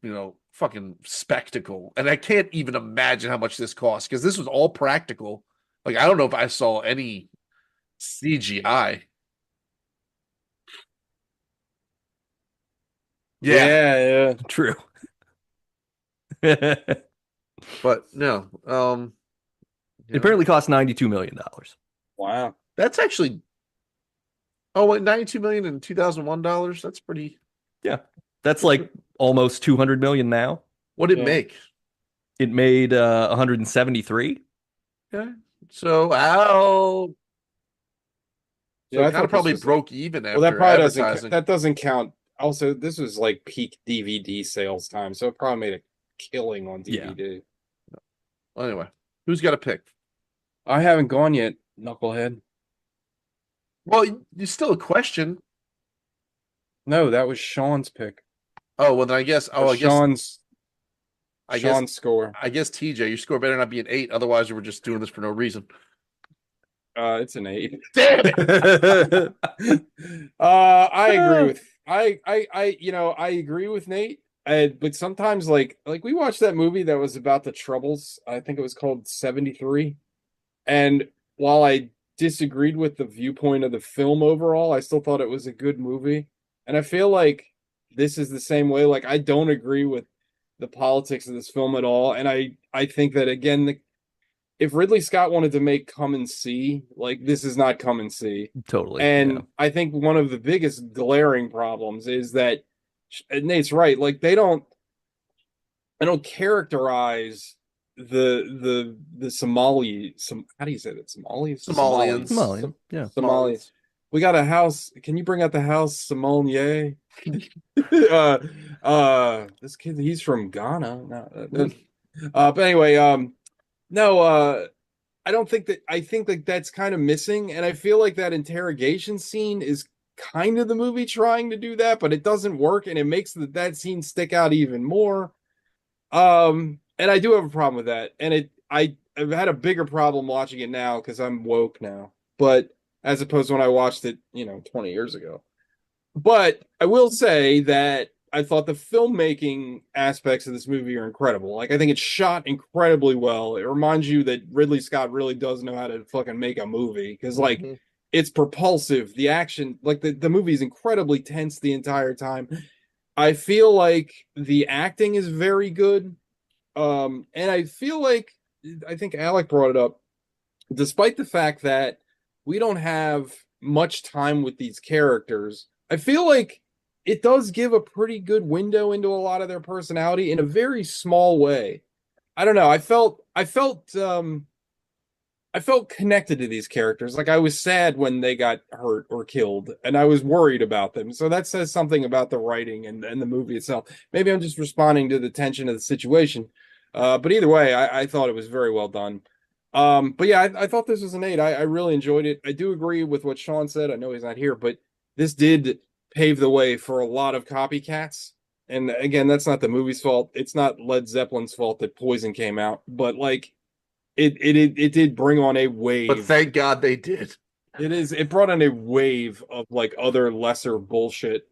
fucking spectacle. And I can't even imagine how much this cost because this was all practical. Like, I don't know if I saw any CGI. Yeah, yeah. True. but no. It apparently cost $92 million. Wow. That's actually, oh, wait, 92 million in $2001. That's pretty, Yeah, that's like almost 200 million now. what did it Yeah. make? It made 173. Okay. So, how? So Yeah, I it kind thought of this probably was broke even well, that after probably advertising. doesn't count. Also, this was like peak DVD sales time, so it probably made a killing on Yeah. DVD. Anyway, who's got a pick? I haven't gone yet, knucklehead. Well, it's still a question. No, that was Sean's pick. Oh, well, then I guess, Sean's I guess score. I guess TJ, your score better not be an 8. Otherwise, you were just doing this for no reason. It's an 8. Damn it! I agree with I agree with Nate. But sometimes like we watched that movie that was about the Troubles. I think it was called 73. And while I disagreed with the viewpoint of the film overall, I still thought it was a good movie. And I feel like this is the same way. Like I don't agree with the politics of this film at all. And I think that again, if Ridley Scott wanted to make Come and See, like this is not Come and See. Totally. And yeah. I think one of the biggest glaring problems is that Nate's right. Like they don't characterize the Somali how do you say that? Somalis? Somalians. Somalian. Yeah. Somalis. We got a house. Can you bring out the house Somalia? This kid, he's from Ghana. No, but anyway, no, I don't think that I think that that's kind of missing, and I feel like that interrogation scene is kind of the movie trying to do that, but it doesn't work, and it makes that scene stick out even more. And I do have a problem with that, and I've had a bigger problem watching it now because I'm woke now. But as opposed to when I watched it, 20 years ago. But I will say that I thought the filmmaking aspects of this movie are incredible. Like, I think it's shot incredibly well. It reminds you that Ridley Scott really does know how to fucking make a movie because, like, Mhm. it's propulsive. The action, like, the movie is incredibly tense the entire time. I feel like the acting is very good. And I feel like, I think Alec brought it up, despite the fact that we don't have much time with these characters, I feel like it does give a pretty good window into a lot of their personality in a very small way. I don't know. I felt connected to these characters. Like I was sad when they got hurt or killed, and I was worried about them. So that says something about the writing and the movie itself. Maybe I'm just responding to the tension of the situation. But either way, I thought it was very well done. But yeah, I thought this was an eight. I really enjoyed it. I do agree with what Sean said. I know he's not here, but this did pave the way for a lot of copycats. And again, that's not the movie's fault. It's not Led Zeppelin's fault that Poison came out, but like it did bring on a wave. But thank God they did. It brought on a wave of like other lesser bullshit.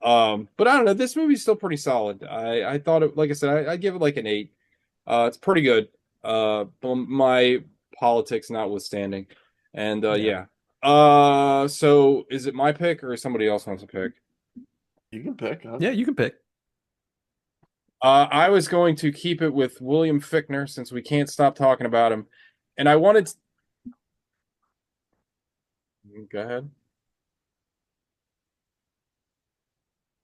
But I don't know, this movie's still pretty solid. I thought it, like I said, I give it like an eight. It's pretty good. My politics notwithstanding. And Yeah. yeah. So is it my pick or somebody else wants to pick? You can pick. Huh? Yeah, you can pick. I was going to keep it with William Fichtner since we can't stop talking about him. And I wanted to... Go ahead.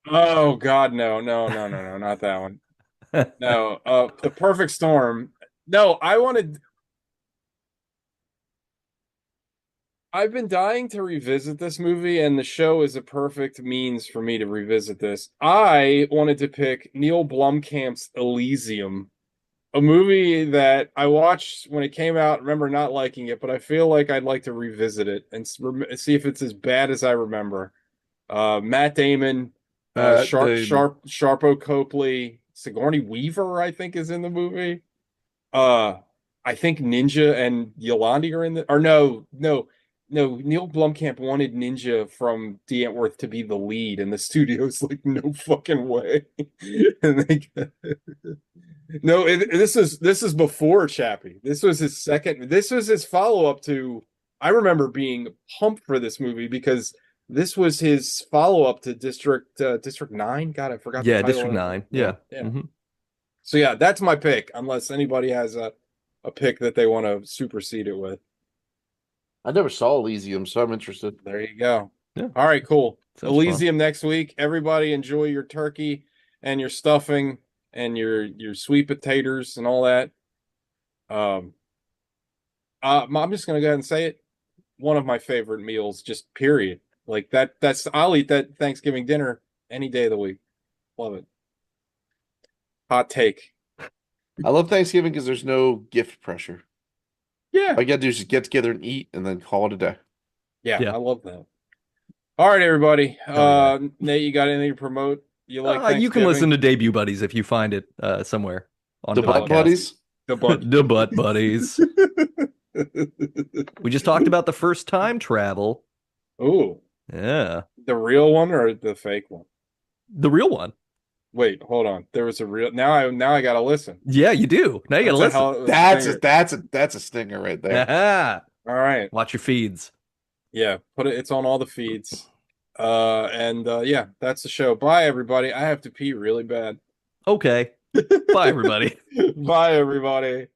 Oh God, no, not that one. No, The Perfect Storm. No, I've been dying to revisit this movie, and the show is a perfect means for me to revisit this. I wanted to pick Neil Blomkamp's Elysium, a movie that I watched when it came out. Remember not liking it, but I feel like I'd like to revisit it and see if it's as bad as I remember. Matt Damon, Sharpo Copley, Sigourney Weaver, I think, is in the movie. Uh, I think Ninja and Yolandi are in the, or no. Neil Blomkamp wanted Ninja from D. Antwoord to be the lead, and the studio's like, no fucking way. And they, no, this is before Chappie. This was his second. This was his follow up to. I remember being pumped for this movie because this was his follow up to District 9. God, I forgot. Yeah, the title District of it. 9. Yeah. Yeah. Mhm. So yeah, that's my pick. Unless anybody has a pick that they want to supersede it with. I never saw Elysium, so I'm interested. There you go. Yeah. All right, cool. Sounds Elysium next week. Everybody enjoy your turkey and your stuffing and your sweet potatoes and all that. I'm just gonna go ahead and say it. One of my favorite meals, just period. Like that's I'll eat that Thanksgiving dinner any day of the week. Love it. Hot take. I love Thanksgiving because there's no gift pressure. Yeah. All you gotta do is just get together and eat and then call it a day. Yeah, I love that. All right, everybody. yeah. Nate, you got anything to promote? You like You can listen Thanksgiving? to Debut Buddies if you find it somewhere on The the Butt podcast. Buddies. The butt. The Butt Buddies. We just talked about the first time travel. Ooh, Yeah. the real one or the fake one? The real one. Wait, hold on. There was a real. Now I gotta listen. Yeah, you do. Now you gotta That's a listen. hell of a That's a stinger right there. Aha. All right. Watch your feeds. Yeah, it's on all the feeds. And yeah, that's the show. Bye, everybody. I have to pee really bad. Okay. Bye, everybody. Bye, everybody.